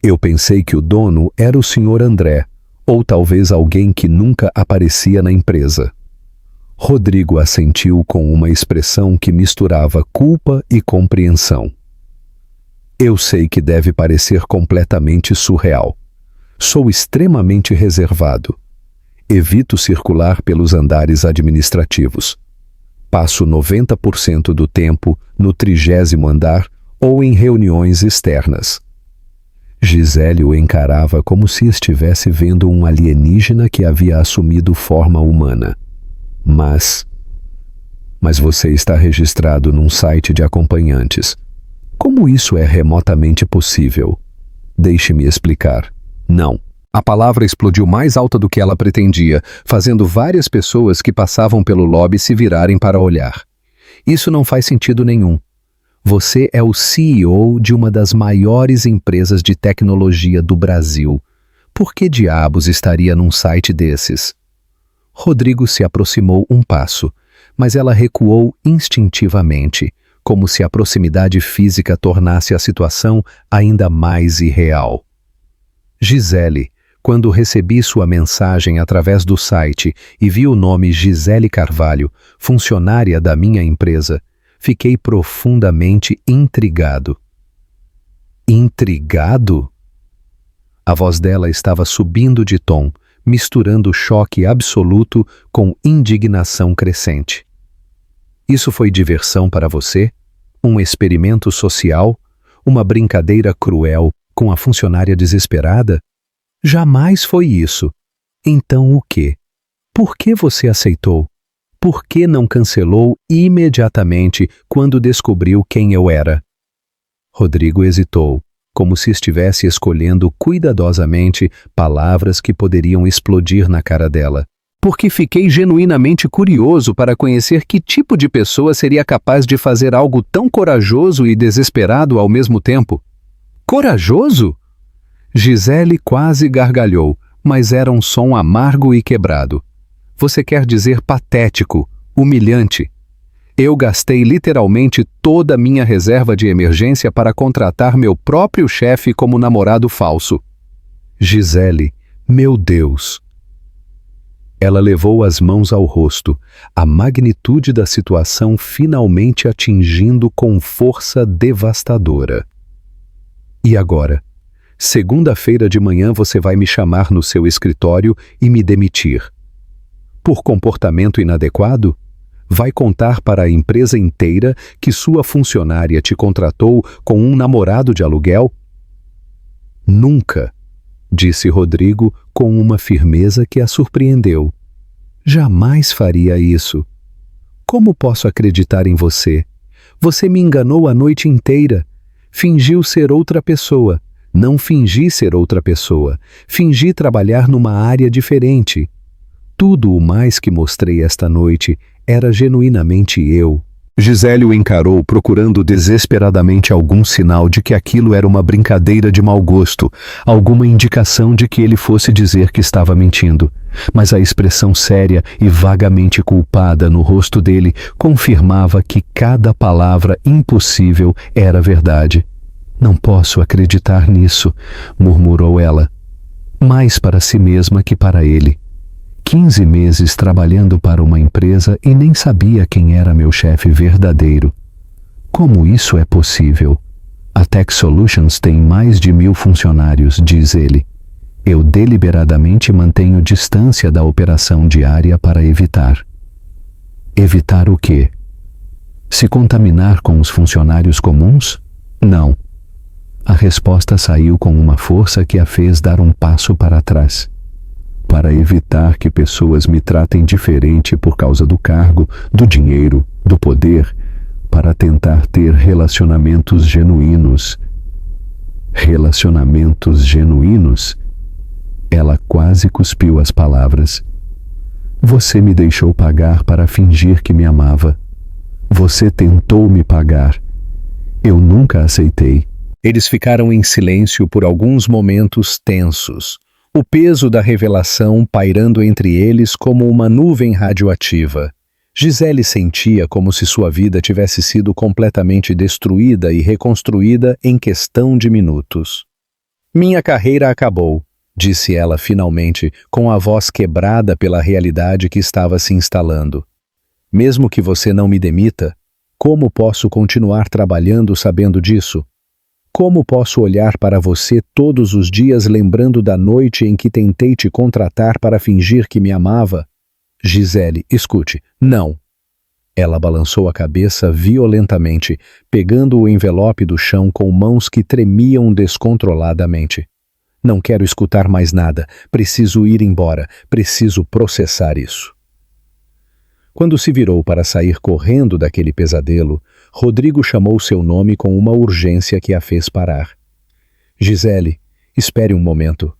Eu pensei que o dono era o Sr. André, ou talvez alguém que nunca aparecia na empresa. Rodrigo assentiu com uma expressão que misturava culpa e compreensão. Eu sei que deve parecer completamente surreal. Sou extremamente reservado. Evito circular pelos andares administrativos. Passo 90% do tempo no 30º andar ou em reuniões externas. Gisele o encarava como se estivesse vendo um alienígena que havia assumido forma humana. Mas você está registrado num site de acompanhantes. Como isso é remotamente possível? Deixe-me explicar. Não. A palavra explodiu mais alta do que ela pretendia, fazendo várias pessoas que passavam pelo lobby se virarem para olhar. Isso não faz sentido nenhum. Você é o CEO de uma das maiores empresas de tecnologia do Brasil. Por que diabos estaria num site desses? Rodrigo se aproximou um passo, mas ela recuou instintivamente, como se a proximidade física tornasse a situação ainda mais irreal. Gisele, quando recebi sua mensagem através do site e vi o nome Gisele Carvalho, funcionária da minha empresa, fiquei profundamente intrigado. Intrigado? A voz dela estava subindo de tom, misturando choque absoluto com indignação crescente. Isso foi diversão para você? Um experimento social? Uma brincadeira cruel com a funcionária desesperada? Jamais foi isso. Então o quê? Por que você aceitou? Por que não cancelou imediatamente quando descobriu quem eu era? Rodrigo hesitou, como se estivesse escolhendo cuidadosamente palavras que poderiam explodir na cara dela. Porque fiquei genuinamente curioso para conhecer que tipo de pessoa seria capaz de fazer algo tão corajoso e desesperado ao mesmo tempo. Corajoso? Gisele quase gargalhou, mas era um som amargo e quebrado. Você quer dizer patético, humilhante. Eu gastei literalmente toda a minha reserva de emergência para contratar meu próprio chefe como namorado falso. Gisele, meu Deus! Ela levou as mãos ao rosto, a magnitude da situação finalmente atingindo com força devastadora. E agora? Segunda-feira de manhã você vai me chamar no seu escritório e me demitir. Por comportamento inadequado? Vai contar para a empresa inteira que sua funcionária te contratou com um namorado de aluguel? Nunca, disse Rodrigo com uma firmeza que a surpreendeu. Jamais faria isso. Como posso acreditar em você? Você me enganou a noite inteira. Fingiu ser outra pessoa. Não fingi ser outra pessoa. Fingi trabalhar numa área diferente. Tudo o mais que mostrei esta noite era genuinamente eu. Gisele o encarou, procurando desesperadamente algum sinal de que aquilo era uma brincadeira de mau gosto, alguma indicação de que ele fosse dizer que estava mentindo. Mas a expressão séria e vagamente culpada no rosto dele confirmava que cada palavra impossível era verdade. Não posso acreditar nisso, murmurou ela, mais para si mesma que para ele. 15 meses trabalhando para uma empresa e nem sabia quem era meu chefe verdadeiro. Como isso é possível? A Tech Solutions tem mais de 1000 funcionários, diz ele. Eu deliberadamente mantenho distância da operação diária para evitar. Evitar o quê? Se contaminar com os funcionários comuns? Não. A resposta saiu com uma força que a fez dar um passo para trás. Para evitar que pessoas me tratem diferente por causa do cargo, do dinheiro, do poder, para tentar ter relacionamentos genuínos. Relacionamentos genuínos? Ela quase cuspiu as palavras. Você me deixou pagar para fingir que me amava. Você tentou me pagar. Eu nunca aceitei. Eles ficaram em silêncio por alguns momentos tensos, o peso da revelação pairando entre eles como uma nuvem radioativa. Gisele sentia como se sua vida tivesse sido completamente destruída e reconstruída em questão de minutos. Minha carreira acabou, disse ela finalmente, com a voz quebrada pela realidade que estava se instalando. Mesmo que você não me demita, como posso continuar trabalhando sabendo disso? Como posso olhar para você todos os dias lembrando da noite em que tentei te contratar para fingir que me amava? Gisele, escute, não. Ela balançou a cabeça violentamente, pegando o envelope do chão com mãos que tremiam descontroladamente. Não quero escutar mais nada, preciso ir embora, preciso processar isso. Quando se virou para sair correndo daquele pesadelo, Rodrigo chamou seu nome com uma urgência que a fez parar. Gisele, espere um momento.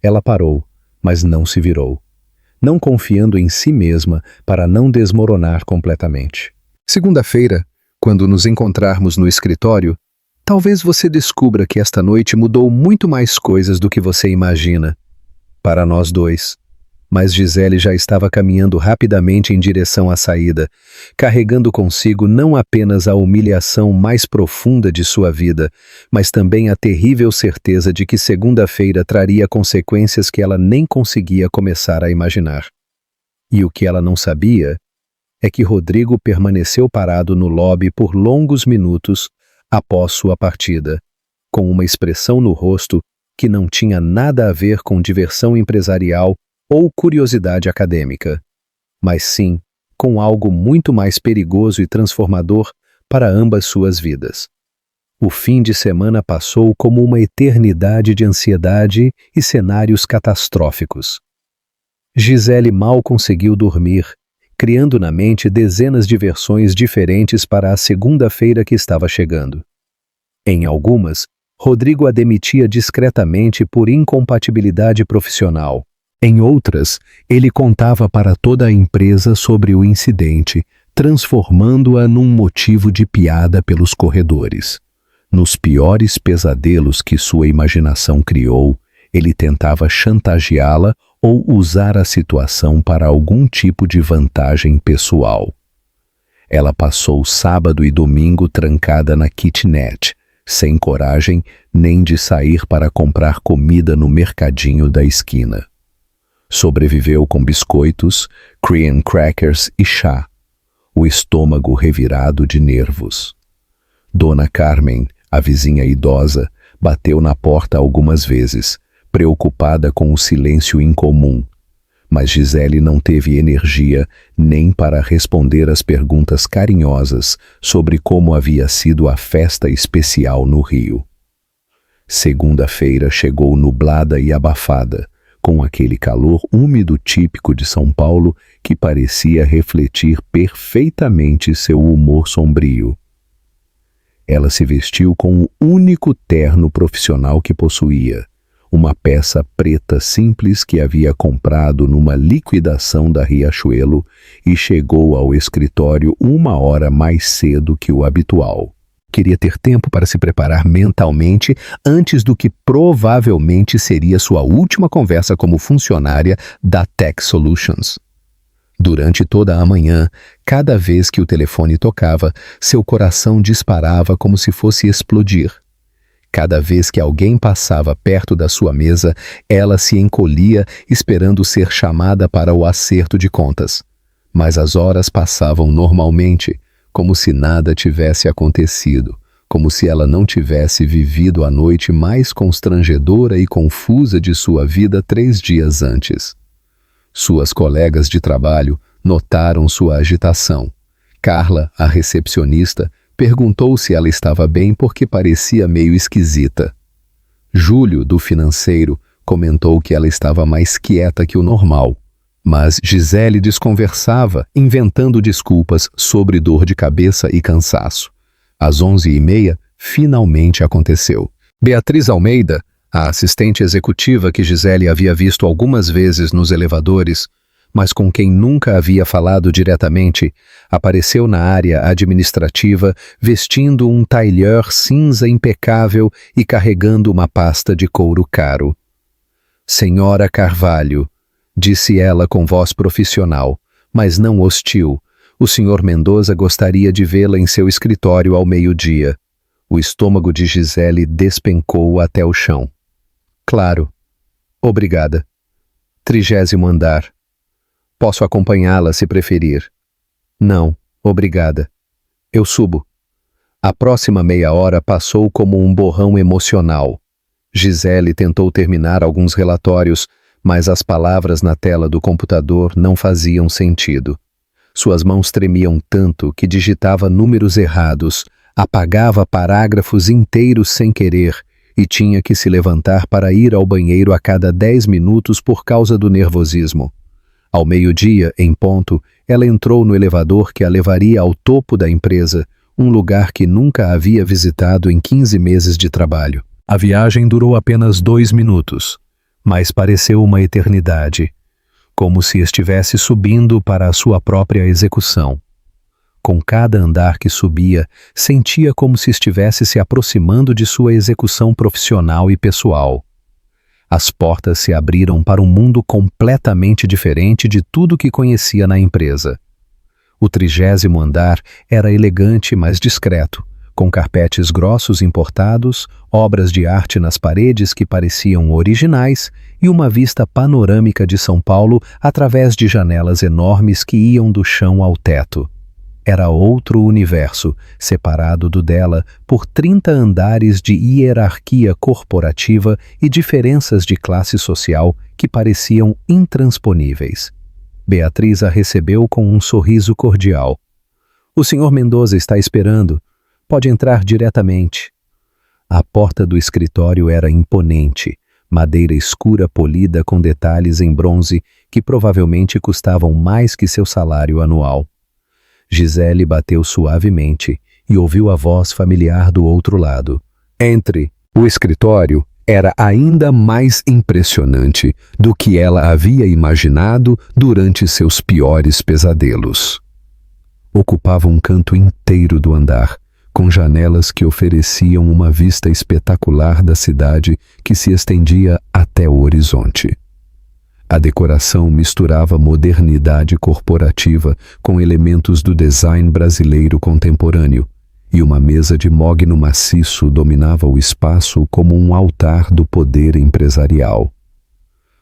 Ela parou, mas não se virou, não confiando em si mesma para não desmoronar completamente. Segunda-feira, quando nos encontrarmos no escritório, talvez você descubra que esta noite mudou muito mais coisas do que você imagina. Para nós dois. Mas Gisele já estava caminhando rapidamente em direção à saída, carregando consigo não apenas a humilhação mais profunda de sua vida, mas também a terrível certeza de que segunda-feira traria consequências que ela nem conseguia começar a imaginar. E o que ela não sabia é que Rodrigo permaneceu parado no lobby por longos minutos após sua partida, com uma expressão no rosto que não tinha nada a ver com diversão empresarial ou curiosidade acadêmica, mas sim com algo muito mais perigoso e transformador para ambas suas vidas. O fim de semana passou como uma eternidade de ansiedade e cenários catastróficos. Gisele mal conseguiu dormir, criando na mente dezenas de versões diferentes para a segunda-feira que estava chegando. Em algumas, Rodrigo a demitia discretamente por incompatibilidade profissional. Em outras, ele contava para toda a empresa sobre o incidente, transformando-a num motivo de piada pelos corredores. Nos piores pesadelos que sua imaginação criou, ele tentava chantageá-la ou usar a situação para algum tipo de vantagem pessoal. Ela passou sábado e domingo trancada na kitnet, sem coragem nem de sair para comprar comida no mercadinho da esquina. Sobreviveu com biscoitos, cream crackers e chá, o estômago revirado de nervos. Dona Carmen, a vizinha idosa, bateu na porta algumas vezes, preocupada com o silêncio incomum, mas Gisele não teve energia nem para responder às perguntas carinhosas sobre como havia sido a festa especial no Rio. Segunda-feira chegou nublada e abafada, com aquele calor úmido típico de São Paulo que parecia refletir perfeitamente seu humor sombrio. Ela se vestiu com o único terno profissional que possuía, uma peça preta simples que havia comprado numa liquidação da Riachuelo, e chegou ao escritório 1 hora mais cedo que o habitual. Queria ter tempo para se preparar mentalmente antes do que provavelmente seria sua última conversa como funcionária da Tech Solutions. Durante toda a manhã, cada vez que o telefone tocava, seu coração disparava como se fosse explodir. Cada vez que alguém passava perto da sua mesa, ela se encolhia esperando ser chamada para o acerto de contas. Mas as horas passavam normalmente, como se nada tivesse acontecido, como se ela não tivesse vivido a noite mais constrangedora e confusa de sua vida 3 dias antes. Suas colegas de trabalho notaram sua agitação. Carla, a recepcionista, perguntou se ela estava bem porque parecia meio esquisita. Júlio, do financeiro, comentou que ela estava mais quieta que o normal. Mas Gisele desconversava, inventando desculpas sobre dor de cabeça e cansaço. Às 11h30, finalmente aconteceu. Beatriz Almeida, a assistente executiva que Gisele havia visto algumas vezes nos elevadores, mas com quem nunca havia falado diretamente, apareceu na área administrativa vestindo um tailleur cinza impecável e carregando uma pasta de couro caro. Senhora Carvalho, disse ela com voz profissional, mas não hostil, o Sr. Mendoza gostaria de vê-la em seu escritório ao meio-dia. O estômago de Gisele despencou até o chão. Claro. Obrigada. 30º andar. Posso acompanhá-la se preferir. Não, obrigada. Eu subo. A próxima meia hora passou como um borrão emocional. Gisele tentou terminar alguns relatórios, mas as palavras na tela do computador não faziam sentido. Suas mãos tremiam tanto que digitava números errados, apagava parágrafos inteiros sem querer e tinha que se levantar para ir ao banheiro a cada 10 minutos por causa do nervosismo. Ao meio-dia, em ponto, ela entrou no elevador que a levaria ao topo da empresa, um lugar que nunca havia visitado em 15 meses de trabalho. A viagem durou apenas 2 minutos, mas pareceu uma eternidade, como se estivesse subindo para a sua própria execução. Com cada andar que subia, sentia como se estivesse se aproximando de sua execução profissional e pessoal. As portas se abriram para um mundo completamente diferente de tudo que conhecia na empresa. O 30º andar era elegante, mas discreto, com carpetes grossos importados, obras de arte nas paredes que pareciam originais e uma vista panorâmica de São Paulo através de janelas enormes que iam do chão ao teto. Era outro universo, separado do dela por 30 andares de hierarquia corporativa e diferenças de classe social que pareciam intransponíveis. Beatriz a recebeu com um sorriso cordial. O Sr. Mendoza está esperando. Pode entrar diretamente. A porta do escritório era imponente, madeira escura polida com detalhes em bronze que provavelmente custavam mais que seu salário anual. Gisele bateu suavemente e ouviu a voz familiar do outro lado. Entre. O escritório era ainda mais impressionante do que ela havia imaginado durante seus piores pesadelos. Ocupava um canto inteiro do andar, com janelas que ofereciam uma vista espetacular da cidade que se estendia até o horizonte. A decoração misturava modernidade corporativa com elementos do design brasileiro contemporâneo, e uma mesa de mogno maciço dominava o espaço como um altar do poder empresarial.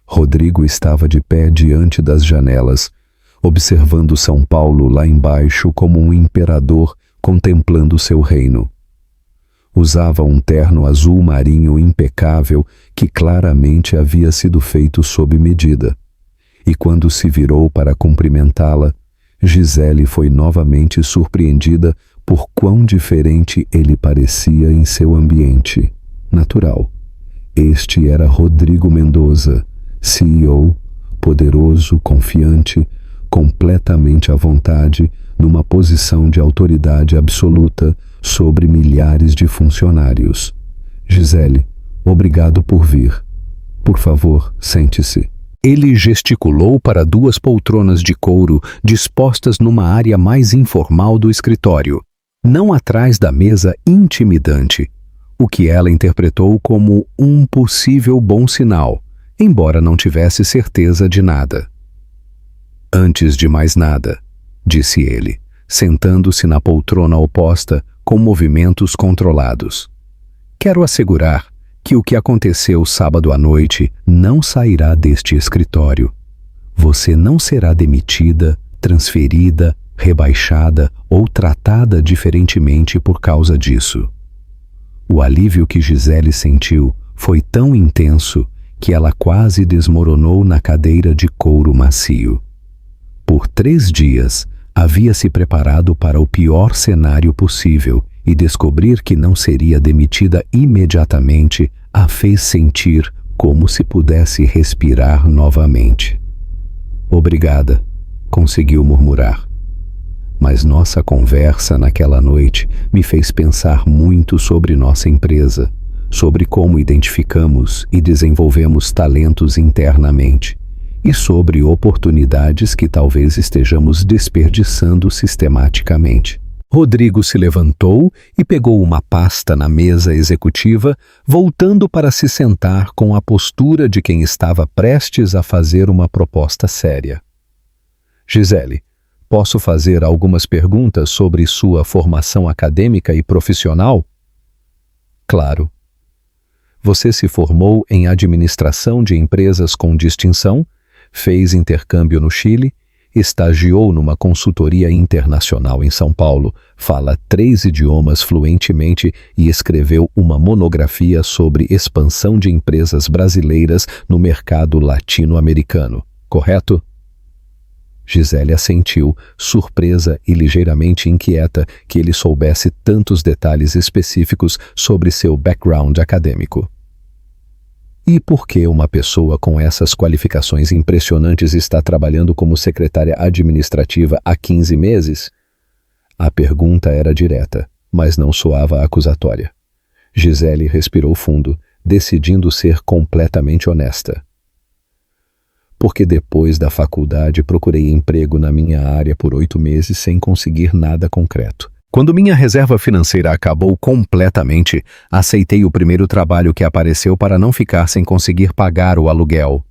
Rodrigo estava de pé diante das janelas, observando São Paulo lá embaixo como um imperador contemplando seu reino. Usava um terno azul marinho impecável que claramente havia sido feito sob medida. E quando se virou para cumprimentá-la, Gisele foi novamente surpreendida por quão diferente ele parecia em seu ambiente natural. Este era Rodrigo Mendoza, CEO, poderoso, confiante, completamente à vontade, numa posição de autoridade absoluta sobre milhares de funcionários. Gisele, obrigado por vir. Por favor, sente-se. Ele gesticulou para 2 poltronas de couro dispostas numa área mais informal do escritório, não atrás da mesa intimidante, o que ela interpretou como um possível bom sinal, embora não tivesse certeza de nada. Antes de mais nada, disse ele, sentando-se na poltrona oposta com movimentos controlados. Quero assegurar que o que aconteceu sábado à noite não sairá deste escritório. Você não será demitida, transferida, rebaixada ou tratada diferentemente por causa disso. O alívio que Gisele sentiu foi tão intenso que ela quase desmoronou na cadeira de couro macio. Por 3 dias, havia se preparado para o pior cenário possível e descobrir que não seria demitida imediatamente a fez sentir como se pudesse respirar novamente. Obrigada, conseguiu murmurar. Mas nossa conversa naquela noite me fez pensar muito sobre nossa empresa, sobre como identificamos e desenvolvemos talentos internamente e sobre oportunidades que talvez estejamos desperdiçando sistematicamente. Rodrigo se levantou e pegou uma pasta na mesa executiva, voltando para se sentar com a postura de quem estava prestes a fazer uma proposta séria. Gisele, posso fazer algumas perguntas sobre sua formação acadêmica e profissional? Claro. Você se formou em administração de empresas com distinção, fez intercâmbio no Chile, estagiou numa consultoria internacional em São Paulo, fala 3 idiomas fluentemente e escreveu uma monografia sobre expansão de empresas brasileiras no mercado latino-americano, correto? Gisele assentiu, surpresa e ligeiramente inquieta que ele soubesse tantos detalhes específicos sobre seu background acadêmico. E por que uma pessoa com essas qualificações impressionantes está trabalhando como secretária administrativa há 15 meses? A pergunta era direta, mas não soava acusatória. Gisele respirou fundo, decidindo ser completamente honesta. Porque depois da faculdade procurei emprego na minha área por 8 meses sem conseguir nada concreto. Quando minha reserva financeira acabou completamente, aceitei o primeiro trabalho que apareceu para não ficar sem conseguir pagar o aluguel.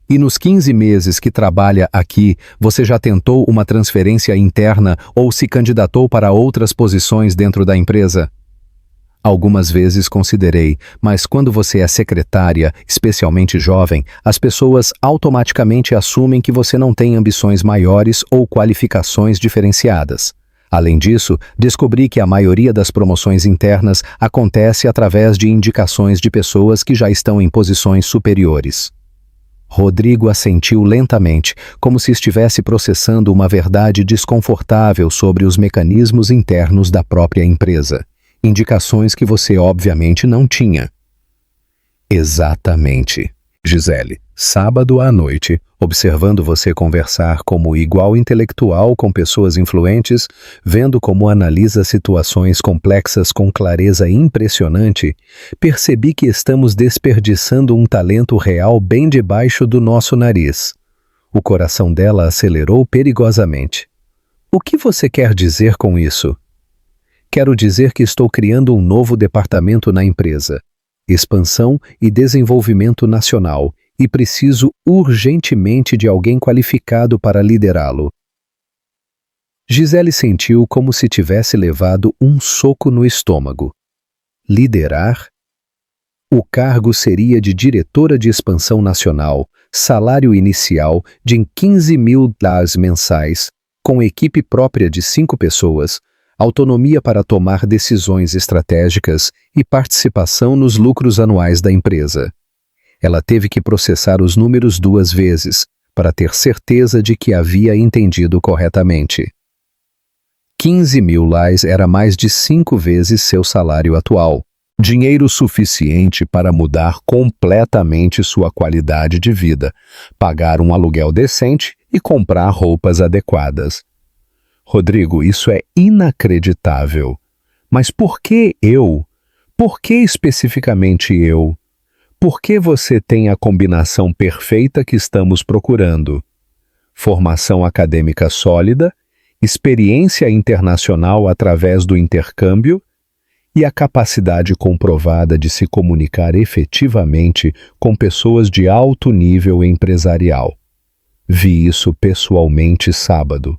E nos 15 meses que trabalha aqui, você já tentou uma transferência interna ou se candidatou para outras posições dentro da empresa? Algumas vezes considerei, mas quando você é secretária, especialmente jovem, as pessoas automaticamente assumem que você não tem ambições maiores ou qualificações diferenciadas. Além disso, descobri que a maioria das promoções internas acontece através de indicações de pessoas que já estão em posições superiores. Rodrigo assentiu lentamente, como se estivesse processando uma verdade desconfortável sobre os mecanismos internos da própria empresa. Indicações que você obviamente não tinha. Exatamente. Gisele, sábado à noite, observando você conversar como igual intelectual com pessoas influentes, vendo como analisa situações complexas com clareza impressionante, percebi que estamos desperdiçando um talento real bem debaixo do nosso nariz. O coração dela acelerou perigosamente. O que você quer dizer com isso? Quero dizer que estou criando um novo departamento na empresa. Expansão e desenvolvimento nacional, e preciso urgentemente de alguém qualificado para liderá-lo. Gisele sentiu como se tivesse levado um soco no estômago. Liderar? O cargo seria de diretora de expansão nacional, salário inicial de 15 mil dólares mensais, com equipe própria de 5 pessoas, autonomia para tomar decisões estratégicas e participação nos lucros anuais da empresa. Ela teve que processar os números 2 vezes, para ter certeza de que havia entendido corretamente. 15 mil reais era mais de 5 vezes seu salário atual. Dinheiro suficiente para mudar completamente sua qualidade de vida, pagar um aluguel decente e comprar roupas adequadas. Rodrigo, isso é inacreditável. Mas por que eu? Por que especificamente eu? Por que você tem a combinação perfeita que estamos procurando? Formação acadêmica sólida, experiência internacional através do intercâmbio e a capacidade comprovada de se comunicar efetivamente com pessoas de alto nível empresarial. Vi isso pessoalmente sábado.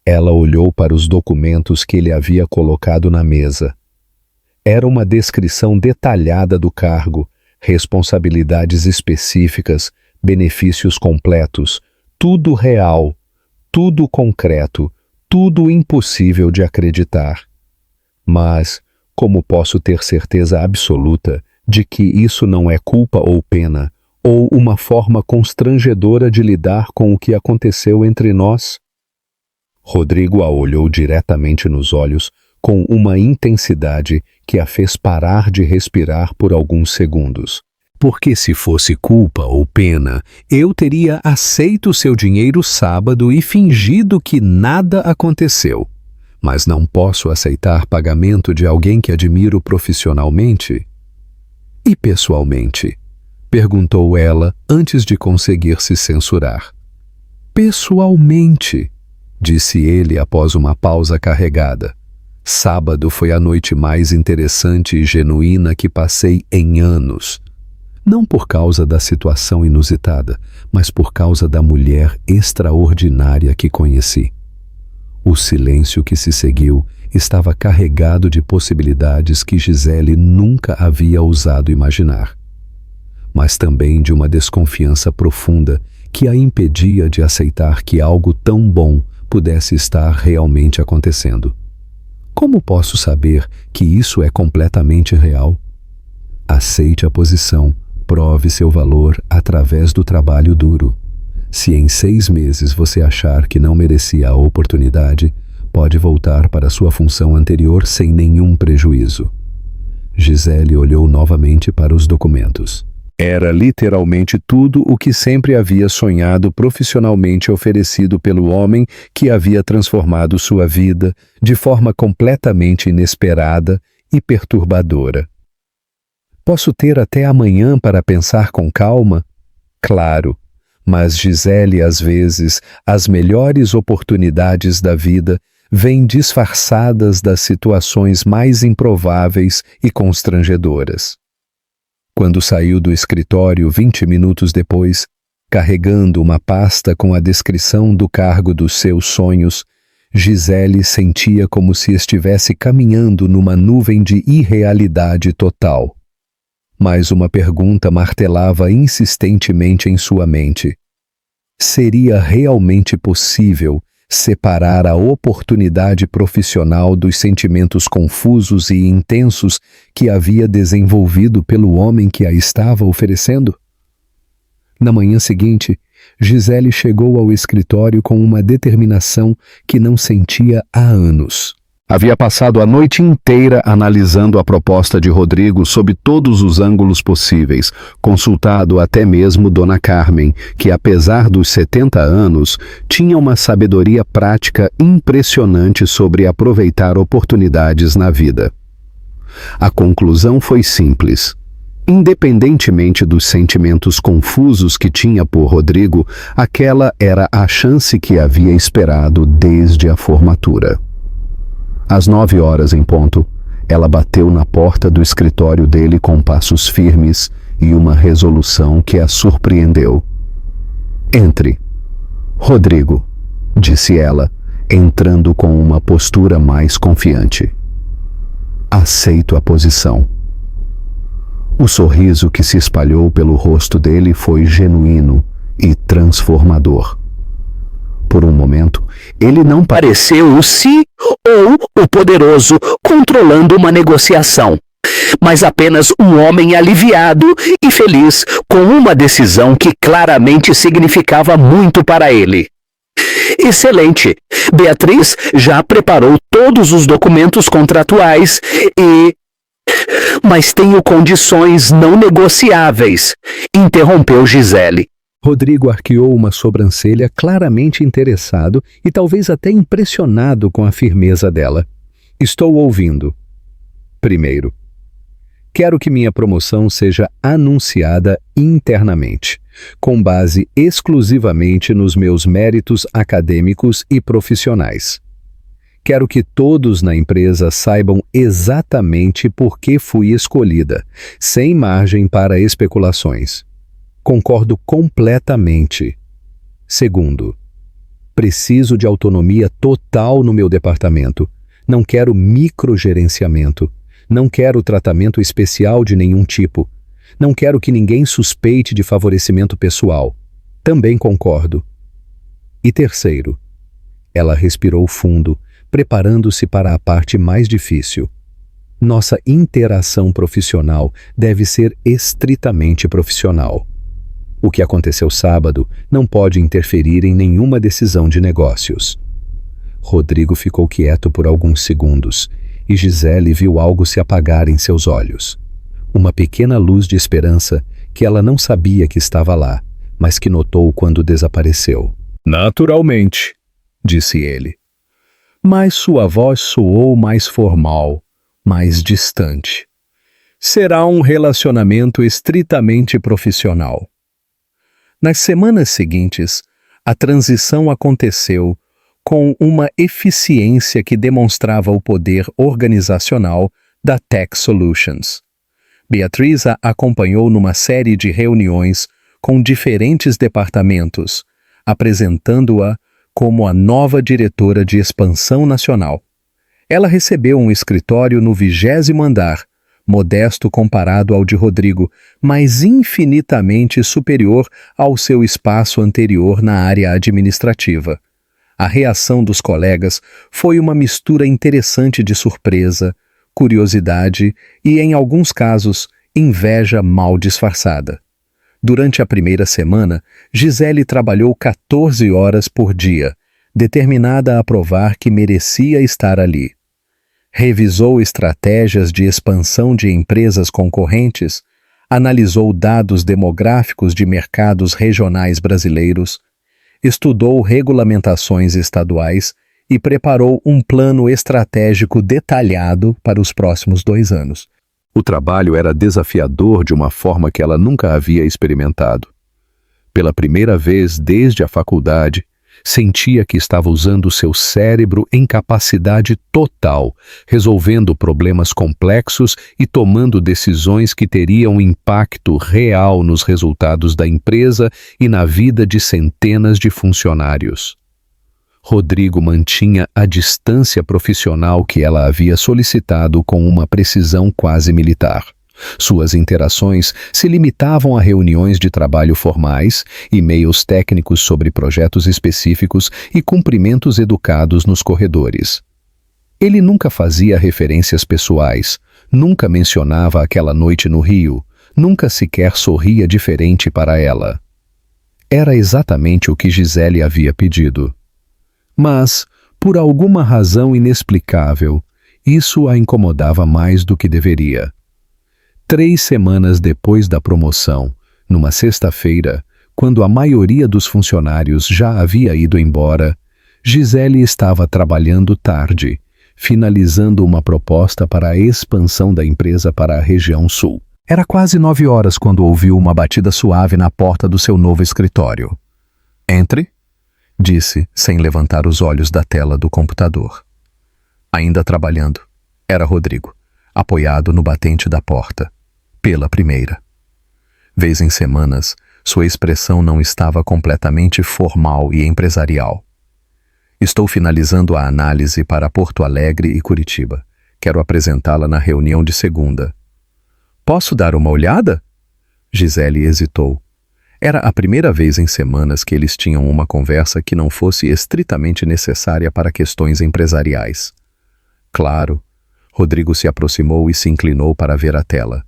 Ela olhou para os documentos que ele havia colocado na mesa. Era uma descrição detalhada do cargo, responsabilidades específicas, benefícios completos, tudo real, tudo concreto, tudo impossível de acreditar. Mas, como posso ter certeza absoluta de que isso não é culpa ou pena, ou uma forma constrangedora de lidar com o que aconteceu entre nós? Rodrigo a olhou diretamente nos olhos com uma intensidade que a fez parar de respirar por alguns segundos. Porque se fosse culpa ou pena, eu teria aceito seu dinheiro sábado e fingido que nada aconteceu. Mas não posso aceitar pagamento de alguém que admiro profissionalmente. E pessoalmente? Perguntou ela antes de conseguir se censurar. Pessoalmente, disse ele após uma pausa carregada. Sábado foi a noite mais interessante e genuína que passei em anos. Não por causa da situação inusitada, mas por causa da mulher extraordinária que conheci. O silêncio que se seguiu estava carregado de possibilidades que Gisele nunca havia ousado imaginar, mas também de uma desconfiança profunda que a impedia de aceitar que algo tão bom pudesse estar realmente acontecendo. Como posso saber que isso é completamente real? Aceite a posição, prove seu valor através do trabalho duro. Se em 6 meses você achar que não merecia a oportunidade, pode voltar para sua função anterior sem nenhum prejuízo. Gisele olhou novamente para os documentos. Era literalmente tudo o que sempre havia sonhado profissionalmente oferecido pelo homem que havia transformado sua vida de forma completamente inesperada e perturbadora. Posso ter até amanhã para pensar com calma? Claro, mas Gisele, às vezes, as melhores oportunidades da vida vêm disfarçadas das situações mais improváveis e constrangedoras. Quando saiu do escritório 20 minutos depois, carregando uma pasta com a descrição do cargo dos seus sonhos, Gisele sentia como se estivesse caminhando numa nuvem de irrealidade total. Mas uma pergunta martelava insistentemente em sua mente. Seria realmente possível separar a oportunidade profissional dos sentimentos confusos e intensos que havia desenvolvido pelo homem que a estava oferecendo? Na manhã seguinte, Gisele chegou ao escritório com uma determinação que não sentia há anos. Havia passado a noite inteira analisando a proposta de Rodrigo sob todos os ângulos possíveis, consultado até mesmo Dona Carmen, que apesar dos 70 anos, tinha uma sabedoria prática impressionante sobre aproveitar oportunidades na vida. A conclusão foi simples. Independentemente dos sentimentos confusos que tinha por Rodrigo, aquela era a chance que havia esperado desde a formatura. Às 9 horas em ponto, ela bateu na porta do escritório dele com passos firmes e uma resolução que a surpreendeu. "Entre." "Rodrigo," disse ela, entrando com uma postura mais confiante. "Aceito a posição." O sorriso que se espalhou pelo rosto dele foi genuíno e transformador. Por um momento, ele não pareceu o CEO ou o poderoso controlando uma negociação, mas apenas um homem aliviado e feliz com uma decisão que claramente significava muito para ele. "Excelente! Beatriz já preparou todos os documentos contratuais e... Mas tenho condições não negociáveis", interrompeu Gisele. Rodrigo arqueou uma sobrancelha, claramente interessado e talvez até impressionado com a firmeza dela. "Estou ouvindo. Primeiro, quero que minha promoção seja anunciada internamente, com base exclusivamente nos meus méritos acadêmicos e profissionais. Quero que todos na empresa saibam exatamente por que fui escolhida, sem margem para especulações. Concordo completamente. Segundo, preciso de autonomia total no meu departamento. Não quero microgerenciamento. Não quero tratamento especial de nenhum tipo. Não quero que ninguém suspeite de favorecimento pessoal. Também concordo. E terceiro, ela respirou fundo, preparando-se para a parte mais difícil. Nossa interação profissional deve ser estritamente profissional. O que aconteceu sábado não pode interferir em nenhuma decisão de negócios." Rodrigo ficou quieto por alguns segundos e Gisele viu algo se apagar em seus olhos. Uma pequena luz de esperança que ela não sabia que estava lá, mas que notou quando desapareceu. "Naturalmente," disse ele. Mas sua voz soou mais formal, mais distante. "Será um relacionamento estritamente profissional." Nas semanas seguintes, a transição aconteceu com uma eficiência que demonstrava o poder organizacional da Tech Solutions. Beatriz a acompanhou numa série de reuniões com diferentes departamentos, apresentando-a como a nova diretora de expansão nacional. Ela recebeu um escritório no 20º andar, modesto comparado ao de Rodrigo, mas infinitamente superior ao seu espaço anterior na área administrativa. A reação dos colegas foi uma mistura interessante de surpresa, curiosidade e, em alguns casos, inveja mal disfarçada. Durante a primeira semana, Gisele trabalhou 14 horas por dia, determinada a provar que merecia estar ali. Revisou estratégias de expansão de empresas concorrentes, analisou dados demográficos de mercados regionais brasileiros, estudou regulamentações estaduais e preparou um plano estratégico detalhado para os próximos 2 anos. O trabalho era desafiador de uma forma que ela nunca havia experimentado. Pela primeira vez desde a faculdade, sentia que estava usando seu cérebro em capacidade total, resolvendo problemas complexos e tomando decisões que teriam impacto real nos resultados da empresa e na vida de centenas de funcionários. Rodrigo mantinha a distância profissional que ela havia solicitado com uma precisão quase militar. Suas interações se limitavam a reuniões de trabalho formais, e-mails técnicos sobre projetos específicos e cumprimentos educados nos corredores. Ele nunca fazia referências pessoais, nunca mencionava aquela noite no Rio, nunca sequer sorria diferente para ela. Era exatamente o que Gisele havia pedido. Mas, Por alguma razão inexplicável, isso a incomodava mais do que deveria. 3 semanas depois da promoção, numa sexta-feira, quando a maioria dos funcionários já havia ido embora, Gisele estava trabalhando tarde, finalizando uma proposta para a expansão da empresa para a região sul. Era quase 9 horas quando ouviu uma batida suave na porta do seu novo escritório. "Entre", disse, sem levantar os olhos da tela do computador. Ainda trabalhando, era Rodrigo, apoiado no batente da porta, pela primeira. Vez em semanas, sua expressão não estava completamente formal e empresarial. "Estou finalizando a análise para Porto Alegre e Curitiba. Quero apresentá-la na reunião de segunda." "Posso dar uma olhada?" Gisele hesitou. Era a primeira vez em semanas que eles tinham uma conversa que não fosse estritamente necessária para questões empresariais. "Claro." Rodrigo se aproximou e se inclinou para ver a tela.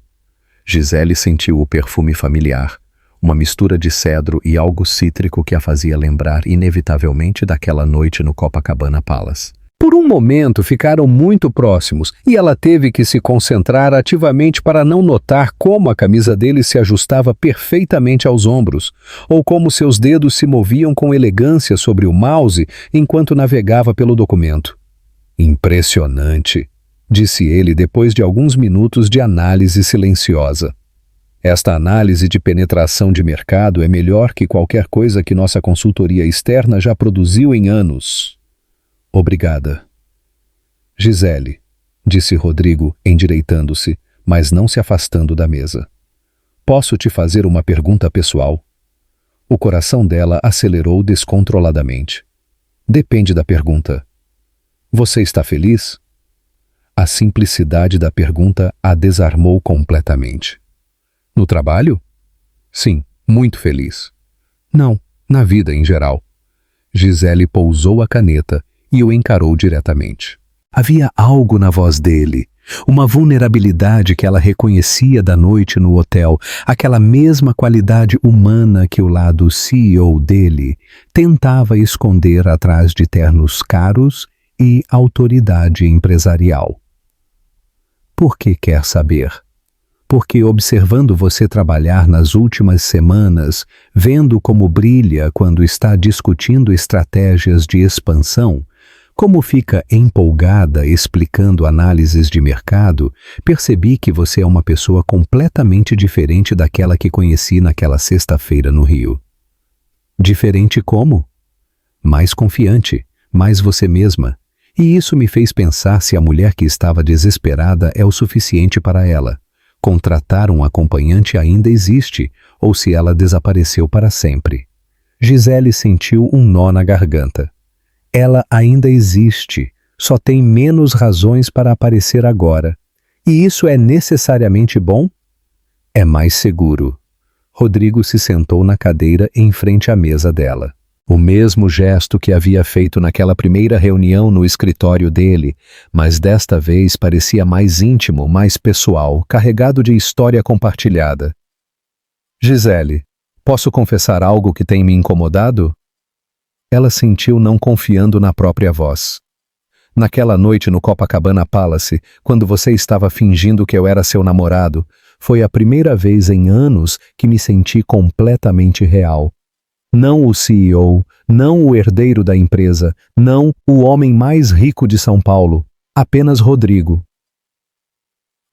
Gisele sentiu o perfume familiar, uma mistura de cedro e algo cítrico que a fazia lembrar inevitavelmente daquela noite no Copacabana Palace. Por um momento ficaram muito próximos e ela teve que se concentrar ativamente para não notar como a camisa dele se ajustava perfeitamente aos ombros, ou como seus dedos se moviam com elegância sobre o mouse enquanto navegava pelo documento. "Impressionante", disse ele depois de alguns minutos de análise silenciosa. "Esta análise de penetração de mercado é melhor que qualquer coisa que nossa consultoria externa já produziu em anos." "Obrigada." "Gisele", disse Rodrigo, endireitando-se, mas não se afastando da mesa. "Posso te fazer uma pergunta pessoal?" O coração dela acelerou descontroladamente. "Depende da pergunta." "Você está feliz?" A simplicidade da pergunta a desarmou completamente. "No trabalho?" "Sim, muito feliz." "Não, na vida em geral." Gisele pousou a caneta e o encarou diretamente. Havia algo na voz dele, uma vulnerabilidade que ela reconhecia da noite no hotel, aquela mesma qualidade humana que o lado CEO dele tentava esconder atrás de ternos caros e autoridade empresarial. "Por que quer saber?" "Porque observando você trabalhar nas últimas semanas, vendo como brilha quando está discutindo estratégias de expansão, como fica empolgada explicando análises de mercado, percebi que você é uma pessoa completamente diferente daquela que conheci naquela sexta-feira no Rio." "Diferente como?" "Mais confiante, mais você mesma. E isso me fez pensar se a mulher que estava desesperada é o suficiente para ela. Contratar um acompanhante ainda existe, ou se ela desapareceu para sempre." Gisele sentiu um nó na garganta. Ela ainda existe, só tem menos razões para aparecer agora. E isso é necessariamente bom? É mais seguro. Rodrigo se sentou na cadeira em frente à mesa dela. O mesmo gesto que havia feito naquela primeira reunião no escritório dele, mas desta vez parecia mais íntimo, mais pessoal, carregado de história compartilhada. "Gisele, posso confessar algo que tem me incomodado?" Ela sentiu não confiando na própria voz. "Naquela noite no Copacabana Palace, quando você estava fingindo que eu era seu namorado, foi a primeira vez em anos que me senti completamente real. Não o CEO, não o herdeiro da empresa, não o homem mais rico de São Paulo, apenas Rodrigo."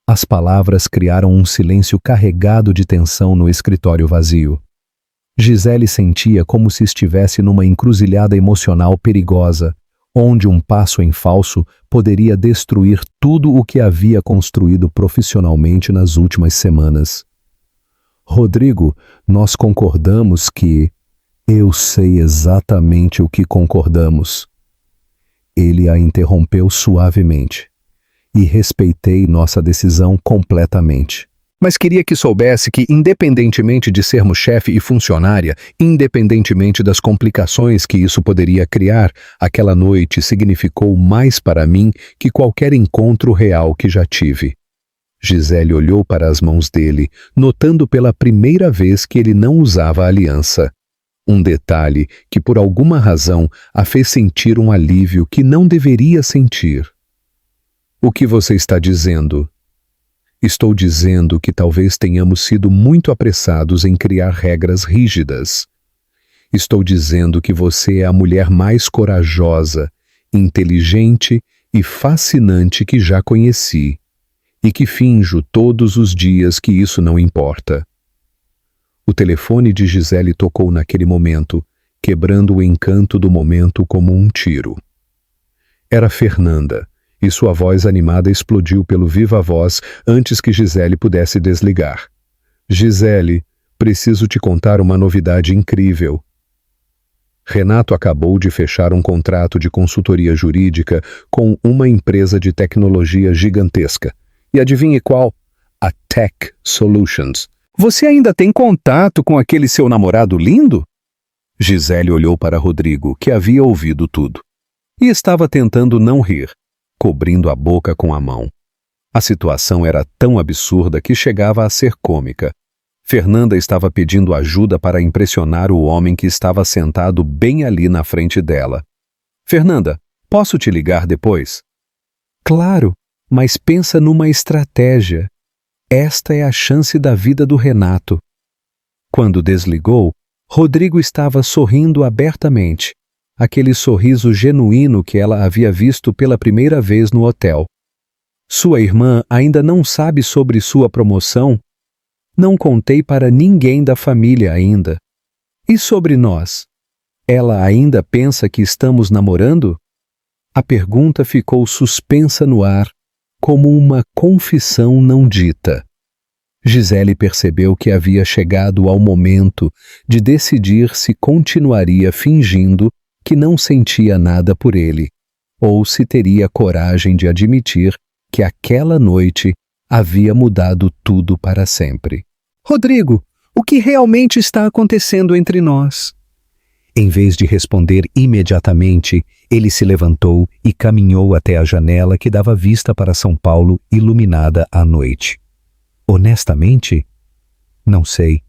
As palavras criaram um silêncio carregado de tensão no escritório vazio. Gisele sentia como se estivesse numa encruzilhada emocional perigosa, onde um passo em falso poderia destruir tudo o que havia construído profissionalmente nas últimas semanas. "Rodrigo, nós concordamos que..." "Eu sei exatamente o que concordamos." Ele a interrompeu suavemente. "E respeitei nossa decisão completamente. Mas queria que soubesse que, independentemente de sermos chefe e funcionária, independentemente das complicações que isso poderia criar, aquela noite significou mais para mim que qualquer encontro real que já tive." Gisele olhou para as mãos dele, notando pela primeira vez que ele não usava aliança. Um detalhe que por alguma razão a fez sentir um alívio que não deveria sentir. O que você está dizendo? Estou dizendo que talvez tenhamos sido muito apressados em criar regras rígidas. Estou dizendo que você é a mulher mais corajosa, inteligente e fascinante que já conheci, e que finjo todos os dias que isso não importa. O telefone de Gisele tocou naquele momento, quebrando o encanto do momento como um tiro. Era Fernanda, e sua voz animada explodiu pelo viva-voz antes que Gisele pudesse desligar. Gisele, preciso te contar uma novidade incrível. Renato acabou de fechar um contrato de consultoria jurídica com uma empresa de tecnologia gigantesca. E adivinhe qual? A Tech Solutions. Você ainda tem contato com aquele seu namorado lindo? Gisele olhou para Rodrigo, que havia ouvido tudo, e estava tentando não rir, cobrindo a boca com a mão. A situação era tão absurda que chegava a ser cômica. Fernanda estava pedindo ajuda para impressionar o homem que estava sentado bem ali na frente dela. Fernanda, posso te ligar depois? Claro, mas pensa numa estratégia. Esta é a chance da vida do Renato. Quando desligou, Rodrigo estava sorrindo abertamente, aquele sorriso genuíno que ela havia visto pela primeira vez no hotel. Sua irmã ainda não sabe sobre sua promoção? Não contei para ninguém da família ainda. E sobre nós? Ela ainda pensa que estamos namorando? A pergunta ficou suspensa no ar, como uma confissão não dita. Gisele percebeu que havia chegado ao momento de decidir se continuaria fingindo que não sentia nada por ele, ou se teria coragem de admitir que aquela noite havia mudado tudo para sempre. Rodrigo, o que realmente está acontecendo entre nós? Em vez de responder imediatamente, ele se levantou e caminhou até a janela que dava vista para São Paulo, iluminada à noite. Honestamente, não sei.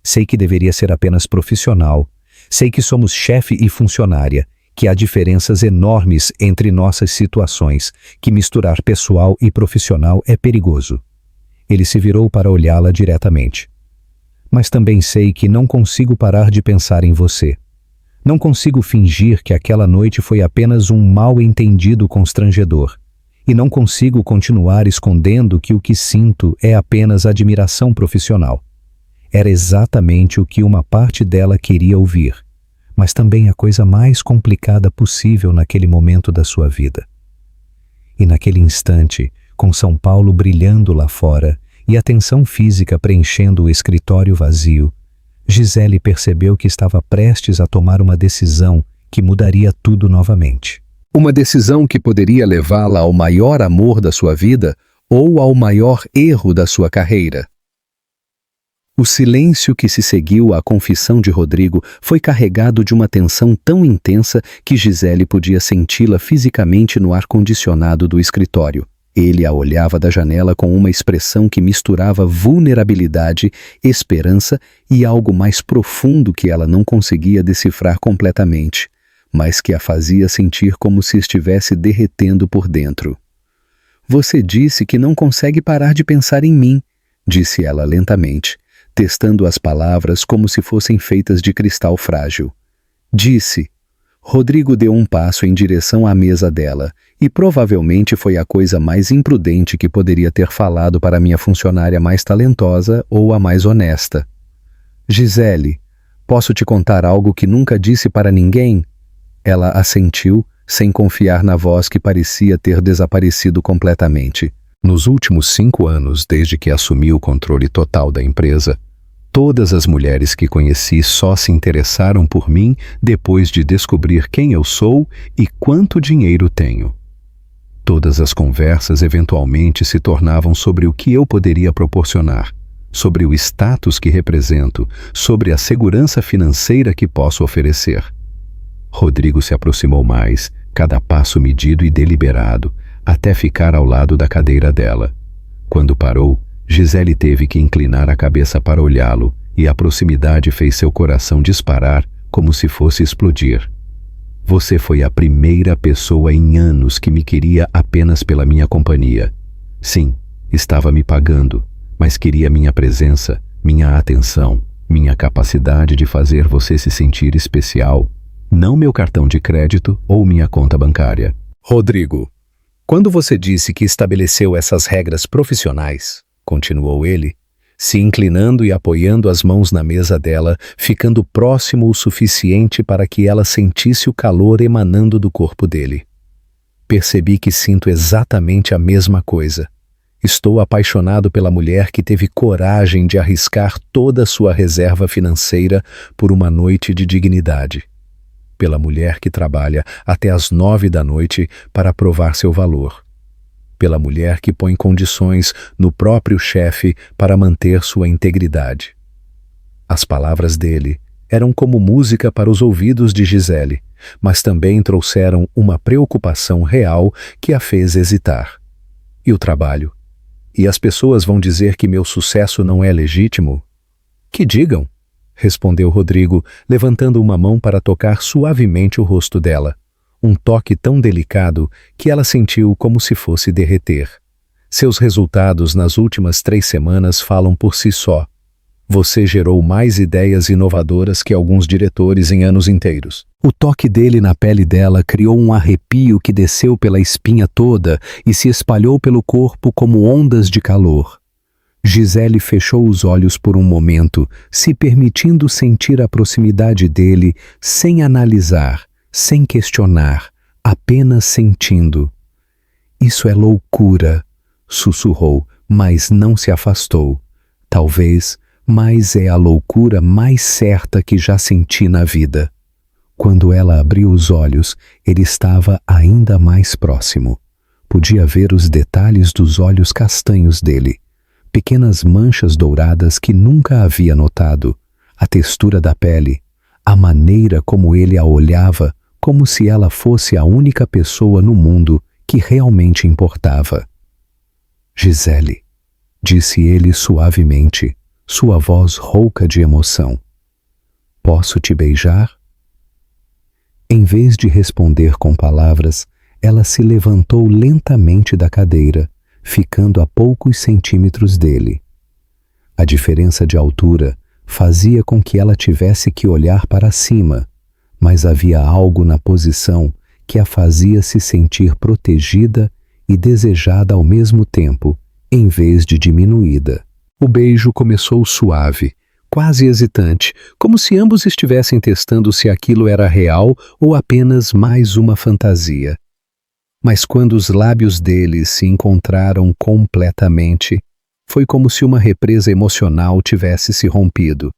Sei que deveria ser apenas profissional. Sei que somos chefe e funcionária, que há diferenças enormes entre nossas situações, que misturar pessoal e profissional é perigoso. Ele se virou para olhá-la diretamente. Mas também sei que não consigo parar de pensar em você. Não consigo fingir que aquela noite foi apenas um mal-entendido constrangedor. E não consigo continuar escondendo que o que sinto é apenas admiração profissional. Era exatamente o que uma parte dela queria ouvir, mas também a coisa mais complicada possível naquele momento da sua vida. E naquele instante, com São Paulo brilhando lá fora e a tensão física preenchendo o escritório vazio, Gisele percebeu que estava prestes a tomar uma decisão que mudaria tudo novamente. Uma decisão que poderia levá-la ao maior amor da sua vida ou ao maior erro da sua carreira. O silêncio que se seguiu à confissão de Rodrigo foi carregado de uma tensão tão intensa que Gisele podia senti-la fisicamente no ar-condicionado do escritório. Ele a olhava da janela com uma expressão que misturava vulnerabilidade, esperança e algo mais profundo que ela não conseguia decifrar completamente, mas que a fazia sentir como se estivesse derretendo por dentro. Você disse que não consegue parar de pensar em mim, disse ela lentamente, testando as palavras como se fossem feitas de cristal frágil. Disse. Rodrigo deu um passo em direção à mesa dela, e provavelmente foi a coisa mais imprudente que poderia ter falado para minha funcionária mais talentosa ou a mais honesta. Gisele, posso te contar algo que nunca disse para ninguém? Ela assentiu, sem confiar na voz que parecia ter desaparecido completamente. Nos últimos 5 anos, desde que assumi o controle total da empresa, todas as mulheres que conheci só se interessaram por mim depois de descobrir quem eu sou e quanto dinheiro tenho. Todas as conversas eventualmente se tornavam sobre o que eu poderia proporcionar, sobre o status que represento, sobre a segurança financeira que posso oferecer. Rodrigo se aproximou mais, cada passo medido e deliberado, até ficar ao lado da cadeira dela. Quando parou, Gisele teve que inclinar a cabeça para olhá-lo, e a proximidade fez seu coração disparar como se fosse explodir. Você foi a primeira pessoa em anos que me queria apenas pela minha companhia. Sim, estava me pagando, mas queria minha presença, minha atenção, minha capacidade de fazer você se sentir especial, não meu cartão de crédito ou minha conta bancária. Rodrigo, quando você disse que estabeleceu essas regras profissionais, continuou ele, se inclinando e apoiando as mãos na mesa dela, ficando próximo o suficiente para que ela sentisse o calor emanando do corpo dele. Percebi que sinto exatamente a mesma coisa. Estou apaixonado pela mulher que teve coragem de arriscar toda a sua reserva financeira por uma noite de dignidade. Pela mulher que trabalha até às 9 da noite para provar seu valor. Pela mulher que põe condições no próprio chefe para manter sua integridade. As palavras dele eram como música para os ouvidos de Gisele, mas também trouxeram uma preocupação real que a fez hesitar. E o trabalho? E as pessoas vão dizer que meu sucesso não é legítimo? Que digam, respondeu Rodrigo, levantando uma mão para tocar suavemente o rosto dela. Um toque tão delicado que ela sentiu como se fosse derreter. Seus resultados nas últimas 3 semanas falam por si só. Você gerou mais ideias inovadoras que alguns diretores em anos inteiros. O toque dele na pele dela criou um arrepio que desceu pela espinha toda e se espalhou pelo corpo como ondas de calor. Gisele fechou os olhos por um momento, se permitindo sentir a proximidade dele sem analisar, sem questionar, apenas sentindo. Isso é loucura, sussurrou, mas não se afastou. Talvez, mas é a loucura mais certa que já senti na vida. Quando ela abriu os olhos, ele estava ainda mais próximo. Podia ver os detalhes dos olhos castanhos dele, pequenas manchas douradas que nunca havia notado, a textura da pele, a maneira como ele a olhava, como se ela fosse a única pessoa no mundo que realmente importava. Gisele, disse ele suavemente, sua voz rouca de emoção. Posso te beijar? Em vez de responder com palavras, ela se levantou lentamente da cadeira, ficando a poucos centímetros dele. A diferença de altura fazia com que ela tivesse que olhar para cima, mas havia algo na posição que a fazia se sentir protegida e desejada ao mesmo tempo, em vez de diminuída. O beijo começou suave, quase hesitante, como se ambos estivessem testando se aquilo era real ou apenas mais uma fantasia. Mas quando os lábios deles se encontraram completamente, foi como se uma represa emocional tivesse se rompido.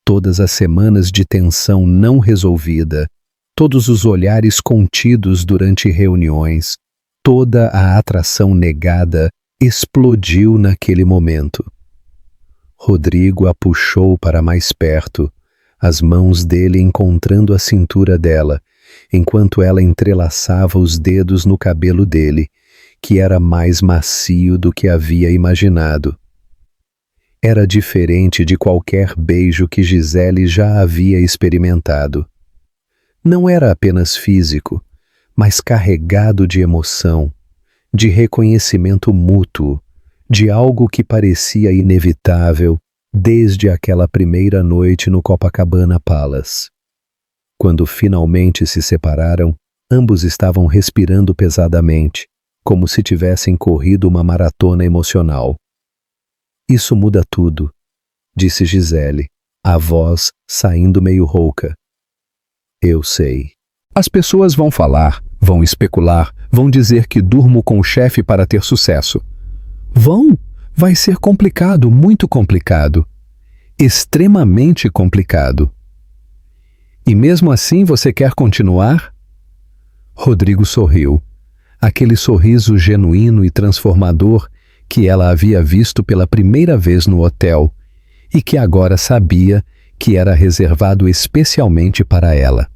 Todas as semanas de tensão não resolvida, todos os olhares contidos durante reuniões, toda a atração negada explodiu naquele momento. Rodrigo a puxou para mais perto, as mãos dele encontrando a cintura dela, enquanto ela entrelaçava os dedos no cabelo dele, que era mais macio do que havia imaginado. Era diferente de qualquer beijo que Gisele já havia experimentado. Não era apenas físico, mas carregado de emoção, de reconhecimento mútuo, de algo que parecia inevitável desde aquela primeira noite no Copacabana Palace. Quando finalmente se separaram, ambos estavam respirando pesadamente, como se tivessem corrido uma maratona emocional. Isso muda tudo, disse Gisele, a voz saindo meio rouca. Eu sei. As pessoas vão falar, vão especular, vão dizer que durmo com o chefe para ter sucesso. Vão? Vai ser complicado, muito complicado. Extremamente complicado. E mesmo assim você quer continuar? Rodrigo sorriu. Aquele sorriso genuíno e transformador que ela havia visto pela primeira vez no hotel e que agora sabia que era reservado especialmente para ela.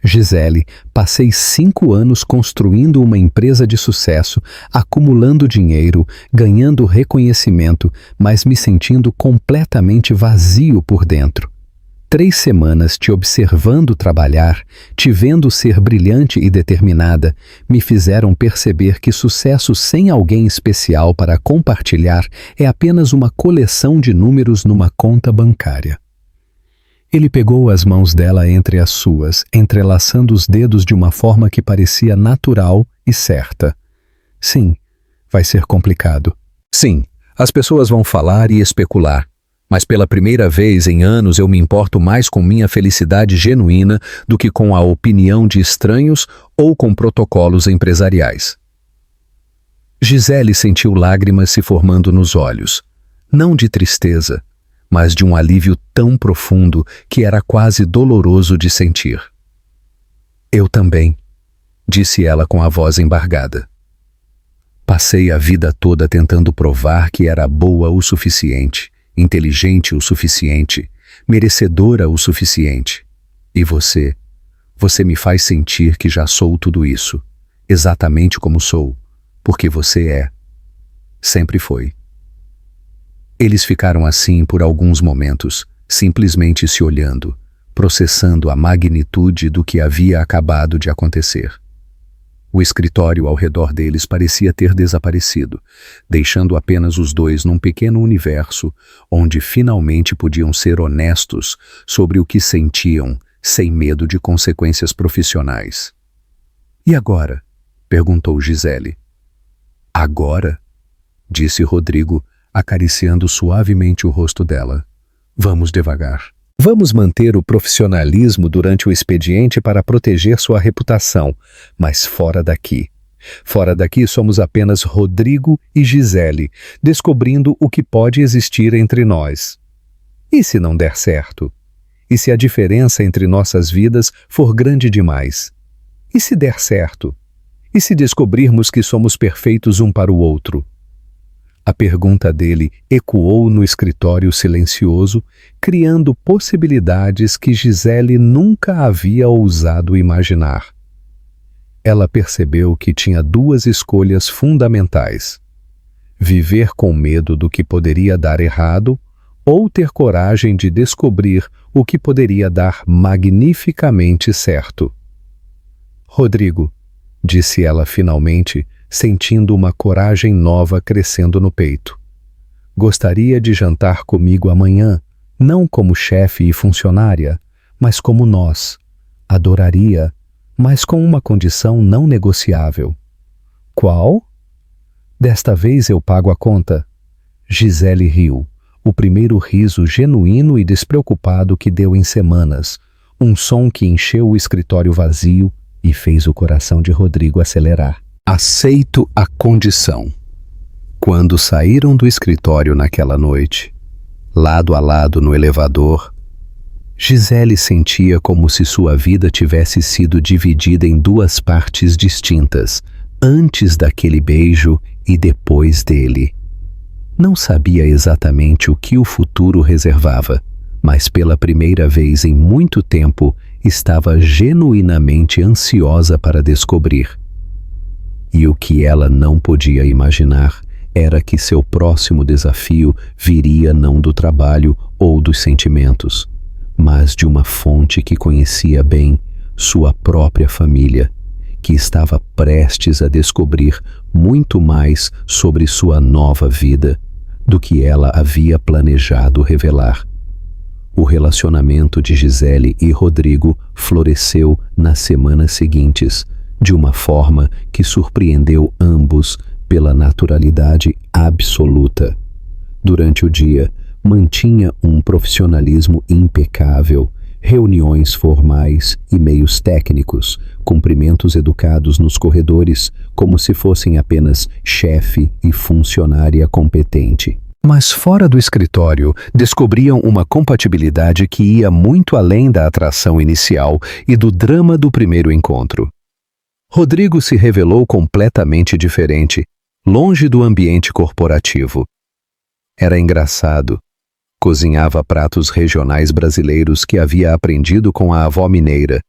Gisele, passei 5 anos construindo uma empresa de sucesso, acumulando dinheiro, ganhando reconhecimento, mas me sentindo completamente vazio por dentro. 3 semanas te observando trabalhar, te vendo ser brilhante e determinada, me fizeram perceber que sucesso sem alguém especial para compartilhar é apenas uma coleção de números numa conta bancária. Ele pegou as mãos dela entre as suas, entrelaçando os dedos de uma forma que parecia natural e certa. Sim, vai ser complicado. Sim, as pessoas vão falar e especular. Mas pela primeira vez em anos eu me importo mais com minha felicidade genuína do que com a opinião de estranhos ou com protocolos empresariais. Gisele sentiu lágrimas se formando nos olhos, não de tristeza, mas de um alívio tão profundo que era quase doloroso de sentir. Eu também, disse ela com a voz embargada. Passei a vida toda tentando provar que era boa o suficiente, inteligente o suficiente, merecedora o suficiente. E você me faz sentir que já sou tudo isso, exatamente como sou, porque você é. Sempre foi. Eles ficaram assim por alguns momentos, simplesmente se olhando, processando a magnitude do que havia acabado de acontecer. O escritório ao redor deles parecia ter desaparecido, deixando apenas os dois num pequeno universo onde finalmente podiam ser honestos sobre o que sentiam, sem medo de consequências profissionais. E agora? Perguntou Gisele. Agora? Disse Rodrigo, acariciando suavemente o rosto dela. Vamos devagar. Vamos manter o profissionalismo durante o expediente para proteger sua reputação, mas fora daqui. Fora daqui somos apenas Rodrigo e Gisele, descobrindo o que pode existir entre nós. E se não der certo? E se a diferença entre nossas vidas for grande demais? E se der certo? E se descobrirmos que somos perfeitos um para o outro? A pergunta dele ecoou no escritório silencioso, criando possibilidades que Gisele nunca havia ousado imaginar. Ela percebeu que tinha 2 escolhas fundamentais: viver com medo do que poderia dar errado ou ter coragem de descobrir o que poderia dar magnificamente certo. Rodrigo, disse ela finalmente, sentindo uma coragem nova crescendo no peito. Gostaria de jantar comigo amanhã, não como chefe e funcionária, mas como nós. Adoraria, mas com uma condição não negociável. Qual? Desta vez eu pago a conta. Gisele riu, o primeiro riso genuíno e despreocupado que deu em semanas, um som que encheu o escritório vazio e fez o coração de Rodrigo acelerar. Aceito a condição. Quando saíram do escritório naquela noite, lado a lado no elevador, Gisele sentia como se sua vida tivesse sido dividida em 2 partes distintas, antes daquele beijo e depois dele. Não sabia exatamente o que o futuro reservava, mas pela primeira vez em muito tempo estava genuinamente ansiosa para descobrir. E o que ela não podia imaginar era que seu próximo desafio viria não do trabalho ou dos sentimentos, mas de uma fonte que conhecia bem, sua própria família, que estava prestes a descobrir muito mais sobre sua nova vida do que ela havia planejado revelar. O relacionamento de Gisele e Rodrigo floresceu nas semanas seguintes, de uma forma que surpreendeu ambos pela naturalidade absoluta. Durante o dia, mantinha um profissionalismo impecável, reuniões formais, e-mails técnicos, cumprimentos educados nos corredores, como se fossem apenas chefe e funcionária competente. Mas fora do escritório, descobriam uma compatibilidade que ia muito além da atração inicial e do drama do primeiro encontro. Rodrigo se revelou completamente diferente, longe do ambiente corporativo. Era engraçado. Cozinhava pratos regionais brasileiros que havia aprendido com a avó mineira.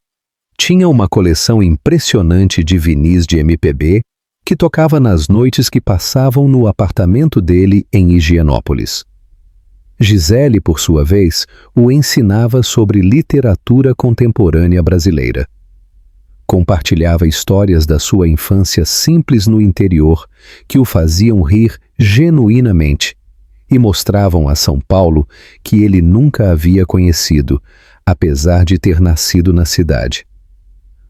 Tinha uma coleção impressionante de vinis de MPB que tocava nas noites que passavam no apartamento dele em Higienópolis. Gisele, por sua vez, o ensinava sobre literatura contemporânea brasileira. Compartilhava histórias da sua infância simples no interior que o faziam rir genuinamente e mostravam a São Paulo que ele nunca havia conhecido, apesar de ter nascido na cidade.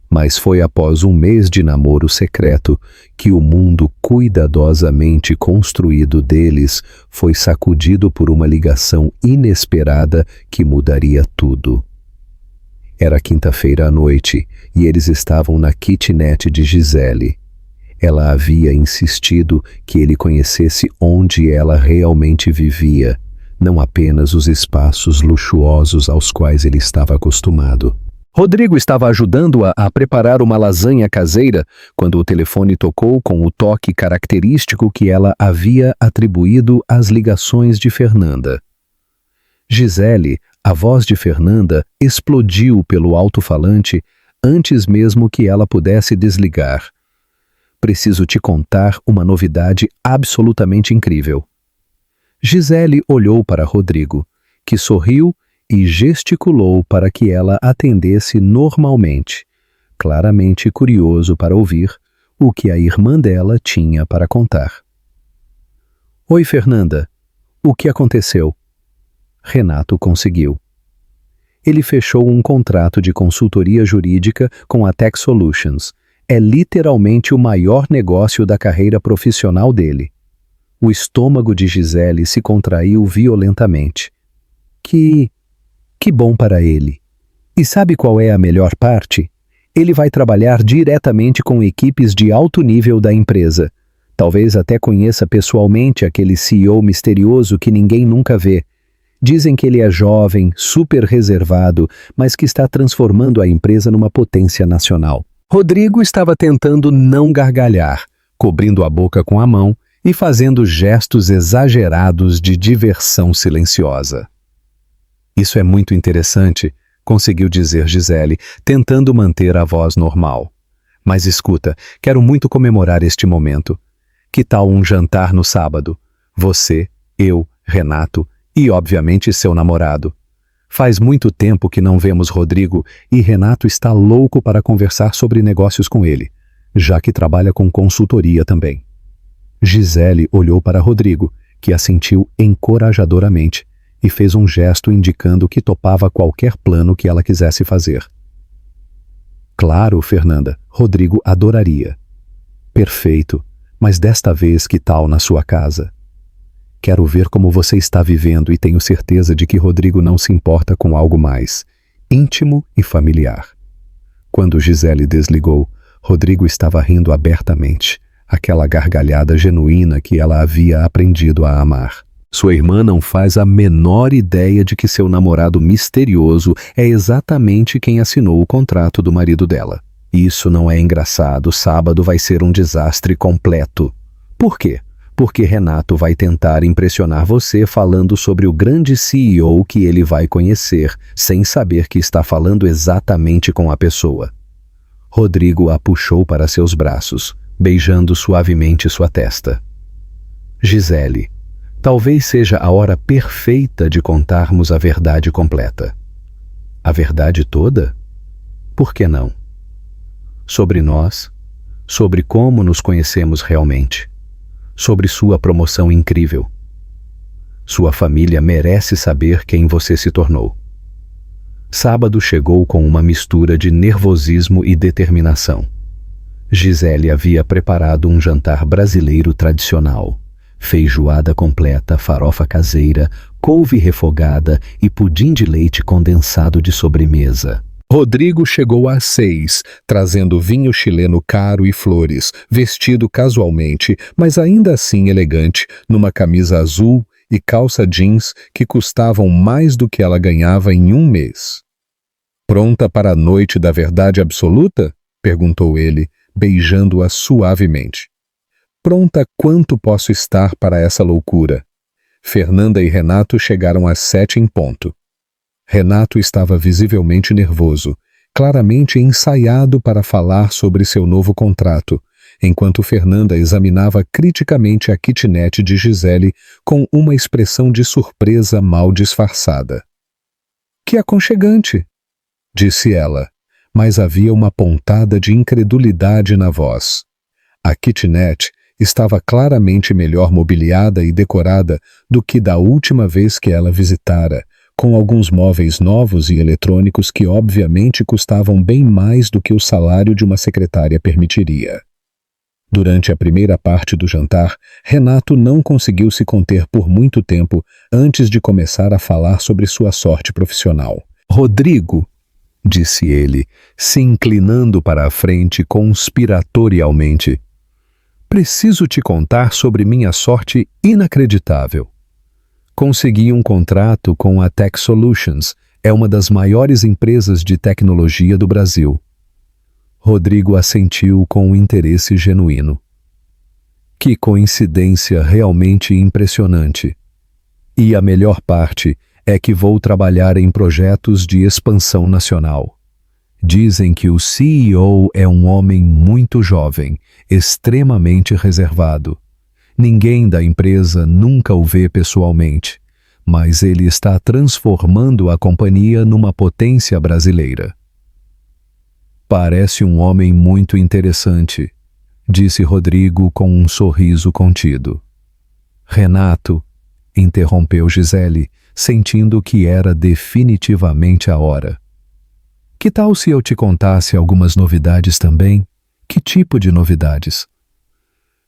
Mas foi após um mês de namoro secreto que o mundo cuidadosamente construído deles foi sacudido por uma ligação inesperada que mudaria tudo. Era quinta-feira à noite e eles estavam na kitnet de Gisele. Ela havia insistido que ele conhecesse onde ela realmente vivia, não apenas os espaços luxuosos aos quais ele estava acostumado. Rodrigo estava ajudando-a a preparar uma lasanha caseira quando o telefone tocou com o toque característico que ela havia atribuído às ligações de Fernanda. Gisele, a voz de Fernanda, explodiu pelo alto-falante antes mesmo que ela pudesse desligar. Preciso te contar uma novidade absolutamente incrível. Gisele olhou para Rodrigo, que sorriu e gesticulou para que ela atendesse normalmente, claramente curioso para ouvir o que a irmã dela tinha para contar. Oi, Fernanda. O que aconteceu? Renato conseguiu. Ele fechou um contrato de consultoria jurídica com a Tech Solutions. É literalmente o maior negócio da carreira profissional dele. O estômago de Gisele se contraiu violentamente. Que bom para ele. E sabe qual é a melhor parte? Ele vai trabalhar diretamente com equipes de alto nível da empresa. Talvez até conheça pessoalmente aquele CEO misterioso que ninguém nunca vê. Dizem que ele é jovem, super reservado, mas que está transformando a empresa numa potência nacional. Rodrigo estava tentando não gargalhar, cobrindo a boca com a mão e fazendo gestos exagerados de diversão silenciosa. Isso é muito interessante, conseguiu dizer Gisele, tentando manter a voz normal. Mas escuta, quero muito comemorar este momento. Que tal um jantar no sábado? Você, eu, Renato e, obviamente, seu namorado. Faz muito tempo que não vemos Rodrigo e Renato está louco para conversar sobre negócios com ele, já que trabalha com consultoria também. Gisele olhou para Rodrigo, que assentiu encorajadoramente, e fez um gesto indicando que topava qualquer plano que ela quisesse fazer. Claro, Fernanda, Rodrigo adoraria. Perfeito, mas desta vez que tal na sua casa? Quero ver como você está vivendo e tenho certeza de que Rodrigo não se importa com algo mais íntimo e familiar. Quando Gisele desligou, Rodrigo estava rindo abertamente, aquela gargalhada genuína que ela havia aprendido a amar. Sua irmã não faz a menor ideia de que seu namorado misterioso é exatamente quem assinou o contrato do marido dela. Isso não é engraçado, sábado vai ser um desastre completo. Por quê? Porque Renato vai tentar impressionar você falando sobre o grande CEO que ele vai conhecer, sem saber que está falando exatamente com a pessoa. Rodrigo a puxou para seus braços, beijando suavemente sua testa. Gisele, talvez seja a hora perfeita de contarmos a verdade completa. A verdade toda? Por que não? Sobre nós, sobre como nos conhecemos realmente, sobre sua promoção incrível. Sua família merece saber quem você se tornou. Sábado chegou com uma mistura de nervosismo e determinação. Gisele havia preparado um jantar brasileiro tradicional. Feijoada completa, farofa caseira, couve refogada e pudim de leite condensado de sobremesa. Rodrigo chegou às 6, trazendo vinho chileno caro e flores, vestido casualmente, mas ainda assim elegante, numa camisa azul e calça jeans que custavam mais do que ela ganhava em um mês. Pronta para a noite da verdade absoluta? Perguntou ele, beijando-a suavemente. Pronta quanto posso estar para essa loucura? Fernanda e Renato chegaram às 7 em ponto. Renato estava visivelmente nervoso, claramente ensaiado para falar sobre seu novo contrato, enquanto Fernanda examinava criticamente a kitnet de Gisele com uma expressão de surpresa mal disfarçada. "Que aconchegante", disse ela, mas havia uma pontada de incredulidade na voz. A kitnet estava claramente melhor mobiliada e decorada do que da última vez que ela visitara, com alguns móveis novos e eletrônicos que obviamente custavam bem mais do que o salário de uma secretária permitiria. Durante a primeira parte do jantar, Renato não conseguiu se conter por muito tempo antes de começar a falar sobre sua sorte profissional. "Rodrigo", disse ele, se inclinando para a frente conspiratorialmente, "preciso te contar sobre minha sorte inacreditável. Consegui um contrato com a Tech Solutions, é uma das maiores empresas de tecnologia do Brasil." Rodrigo assentiu com um interesse genuíno. "Que coincidência realmente impressionante. E a melhor parte é que vou trabalhar em projetos de expansão nacional. Dizem que o CEO é um homem muito jovem, extremamente reservado. Ninguém da empresa nunca o vê pessoalmente, mas ele está transformando a companhia numa potência brasileira." "Parece um homem muito interessante", disse Rodrigo com um sorriso contido. "Renato", interrompeu Gisele, sentindo que era definitivamente a hora. "Que tal se eu te contasse algumas novidades também? Que tipo de novidades?"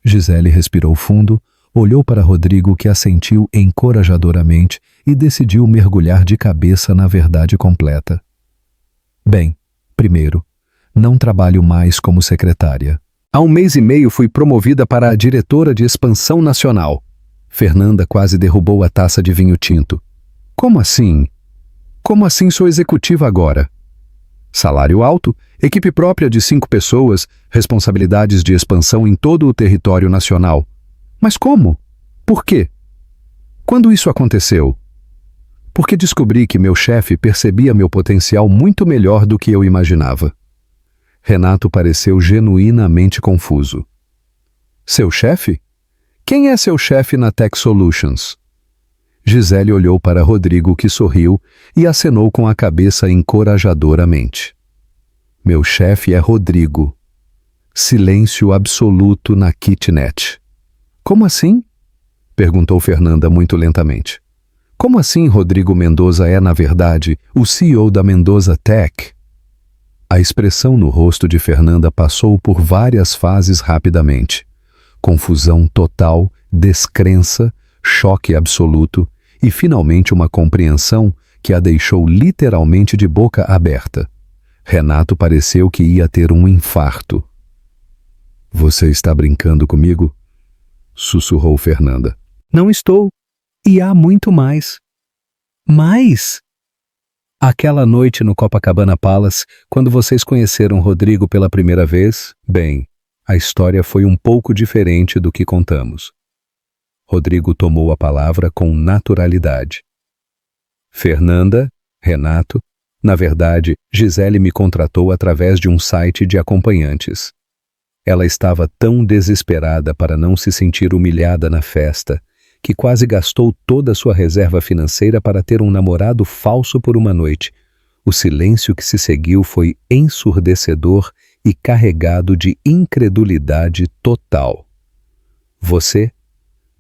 Gisele respirou fundo, olhou para Rodrigo, que assentiu encorajadoramente e decidiu mergulhar de cabeça na verdade completa. "Bem, primeiro, não trabalho mais como secretária. Há 1 mês e meio fui promovida para a diretora de expansão nacional." Fernanda quase derrubou a taça de vinho tinto. "Como assim? Como assim sou executiva agora?" "Salário alto, equipe própria de 5 pessoas, responsabilidades de expansão em todo o território nacional." "Mas como? Por quê?" "Quando isso aconteceu?" "Porque descobri que meu chefe percebia meu potencial muito melhor do que eu imaginava." Renato pareceu genuinamente confuso. "Seu chefe? Quem é seu chefe na Tech Solutions?" Gisele olhou para Rodrigo, que sorriu e acenou com a cabeça encorajadoramente. "Meu chefe é Rodrigo." Silêncio absoluto na kitnet. "Como assim?" perguntou Fernanda muito lentamente. "Como assim Rodrigo Mendoza é, na verdade, o CEO da Mendoza Tech?" A expressão no rosto de Fernanda passou por várias fases rapidamente. Confusão total, descrença, choque absoluto e, finalmente, uma compreensão que a deixou literalmente de boca aberta. Renato pareceu que ia ter um infarto. "Você está brincando comigo?" sussurrou Fernanda. "Não estou. E há muito mais." "Mais?" "Aquela noite no Copacabana Palace, quando vocês conheceram Rodrigo pela primeira vez, bem, a história foi um pouco diferente do que contamos." Rodrigo tomou a palavra com naturalidade. "Fernanda, Renato, na verdade, Gisele me contratou através de um site de acompanhantes. Ela estava tão desesperada para não se sentir humilhada na festa, que quase gastou toda a sua reserva financeira para ter um namorado falso por uma noite. O silêncio que se seguiu foi ensurdecedor e carregado de incredulidade total. "Você",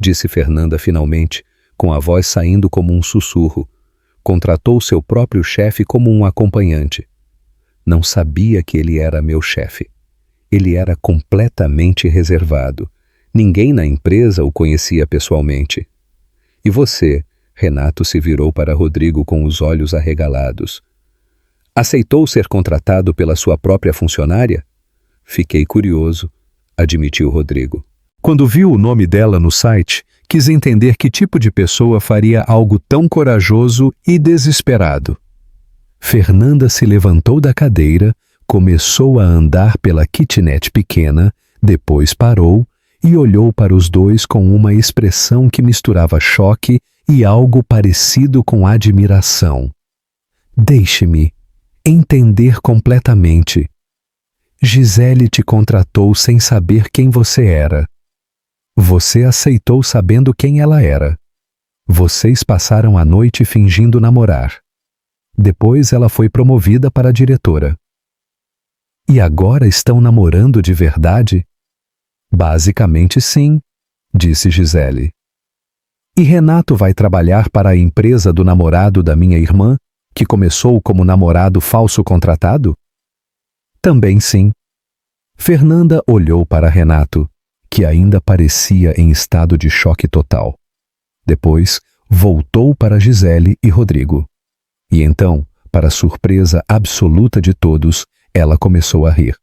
disse Fernanda finalmente, com a voz saindo como um sussurro, "contratou seu próprio chefe como um acompanhante." "Não sabia que ele era meu chefe. Ele era completamente reservado. Ninguém na empresa o conhecia pessoalmente." "E você?" Renato se virou para Rodrigo com os olhos arregalados. "Aceitou ser contratado pela sua própria funcionária?" "Fiquei curioso", admitiu Rodrigo. "Quando viu o nome dela no site, quis entender que tipo de pessoa faria algo tão corajoso e desesperado." Fernanda se levantou da cadeira, começou a andar pela kitnet pequena, depois parou e olhou para os dois com uma expressão que misturava choque e algo parecido com admiração. "Deixe-me", Entender completamente. Gisele te contratou sem saber quem você era. Você aceitou sabendo quem ela era. Vocês passaram a noite fingindo namorar. Depois ela foi promovida para diretora. E agora estão namorando de verdade? Basicamente sim, disse Gisele. E Renato vai trabalhar para a empresa do namorado da minha irmã, que começou como namorado falso contratado? Também sim. Fernanda olhou para Renato, que ainda parecia em estado de choque total. Depois, voltou para Gisele e Rodrigo. E então, para surpresa absoluta de todos, ela começou a rir.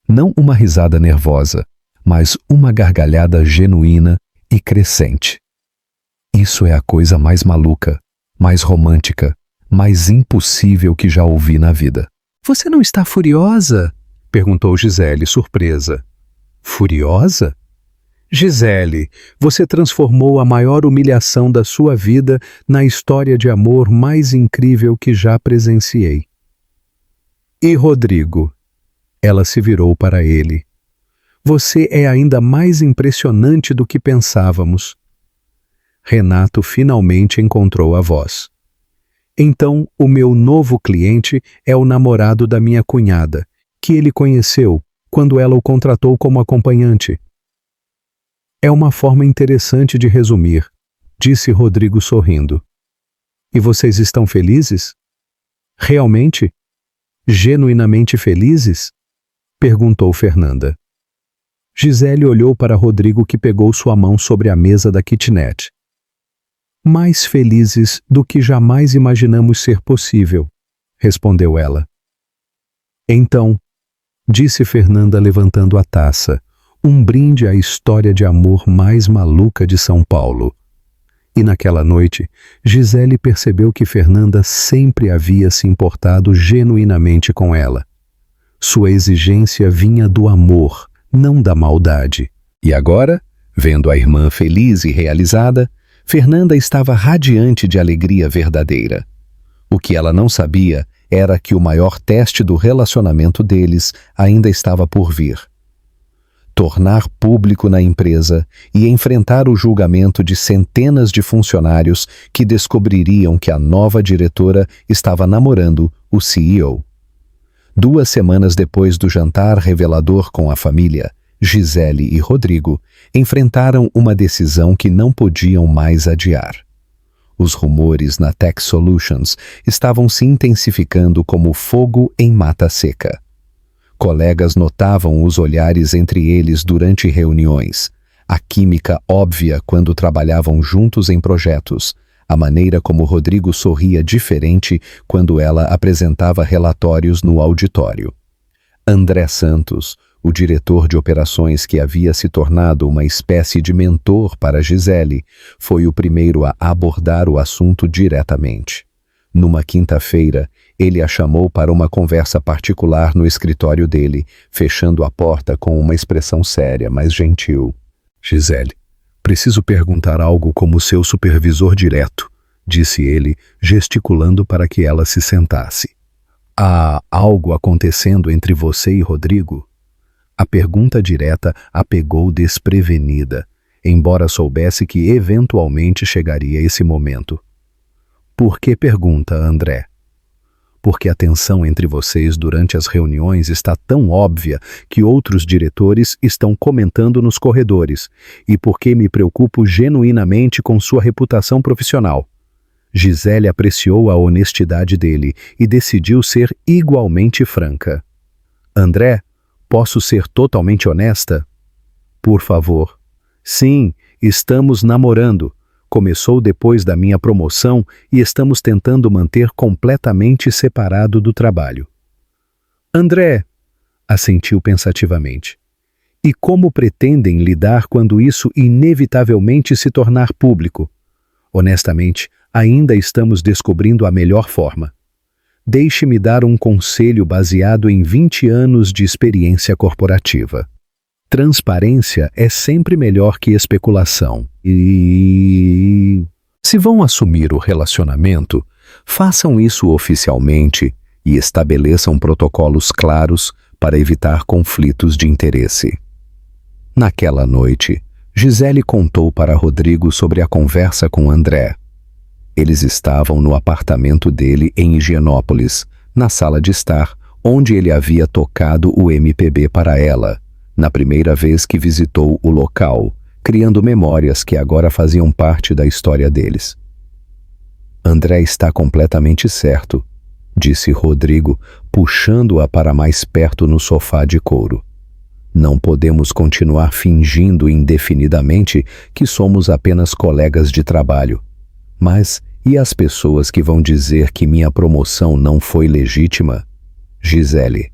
Não uma risada nervosa, mas uma gargalhada genuína e crescente. Isso é a coisa mais maluca, mais romântica, mais impossível que já ouvi na vida. Você não está furiosa? Perguntou Gisele, surpresa. Furiosa? Gisele, você transformou a maior humilhação da sua vida na história de amor mais incrível que já presenciei. E Rodrigo? Ela se virou para ele. Você é ainda mais impressionante do que pensávamos. Renato finalmente encontrou a voz. Então, o meu novo cliente é o namorado da minha cunhada, que ele conheceu quando ela o contratou como acompanhante. É uma forma interessante de resumir, disse Rodrigo sorrindo. E vocês estão felizes? Realmente? Genuinamente felizes? Perguntou Fernanda. Gisele olhou para Rodrigo, que pegou sua mão sobre a mesa da kitnet. Mais felizes do que jamais imaginamos ser possível, respondeu ela. Então, disse Fernanda levantando a taça, um brinde à história de amor mais maluca de São Paulo. E naquela noite, Gisele percebeu que Fernanda sempre havia se importado genuinamente com ela. Sua exigência vinha do amor, não da maldade. E agora, vendo a irmã feliz e realizada, Fernanda estava radiante de alegria verdadeira. O que ela não sabia era que o maior teste do relacionamento deles ainda estava por vir. Tornar público na empresa e enfrentar o julgamento de centenas de funcionários que descobririam que a nova diretora estava namorando o CEO. 2 semanas depois do jantar revelador com a família, Gisele e Rodrigo enfrentaram uma decisão que não podiam mais adiar. Os rumores na Tech Solutions estavam se intensificando como fogo em mata seca. Colegas notavam os olhares entre eles durante reuniões, a química óbvia quando trabalhavam juntos em projetos, a maneira como Rodrigo sorria diferente quando ela apresentava relatórios no auditório. André Santos, o diretor de operações que havia se tornado uma espécie de mentor para Gisele, foi o primeiro a abordar o assunto diretamente. Numa quinta-feira, ele a chamou para uma conversa particular no escritório dele, fechando a porta com uma expressão séria, mas gentil. Gisele, preciso perguntar algo como seu supervisor direto, disse ele, gesticulando para que ela se sentasse. Há algo acontecendo entre você e Rodrigo? A pergunta direta a pegou desprevenida, embora soubesse que eventualmente chegaria esse momento. Por que pergunta, André? Porque a tensão entre vocês durante as reuniões está tão óbvia que outros diretores estão comentando nos corredores, e porque me preocupo genuinamente com sua reputação profissional. Gisele apreciou a honestidade dele e decidiu ser igualmente franca. André, posso ser totalmente honesta? Por favor. Sim, estamos namorando. Começou depois da minha promoção e estamos tentando manter completamente separado do trabalho. André, assentiu pensativamente. E como pretendem lidar quando isso inevitavelmente se tornar público? Honestamente, ainda estamos descobrindo a melhor forma. Deixe-me dar um conselho baseado em 20 anos de experiência corporativa. Transparência é sempre melhor que especulação. E se vão assumir o relacionamento, façam isso oficialmente e estabeleçam protocolos claros para evitar conflitos de interesse. Naquela noite, Gisele contou para Rodrigo sobre a conversa com André. Eles estavam no apartamento dele em Higienópolis, na sala de estar, onde ele havia tocado o MPB para ela, na primeira vez que visitou o local, criando memórias que agora faziam parte da história deles. André está completamente certo, disse Rodrigo, puxando-a para mais perto no sofá de couro. Não podemos continuar fingindo indefinidamente que somos apenas colegas de trabalho. Mas e as pessoas que vão dizer que minha promoção não foi legítima? Gisele,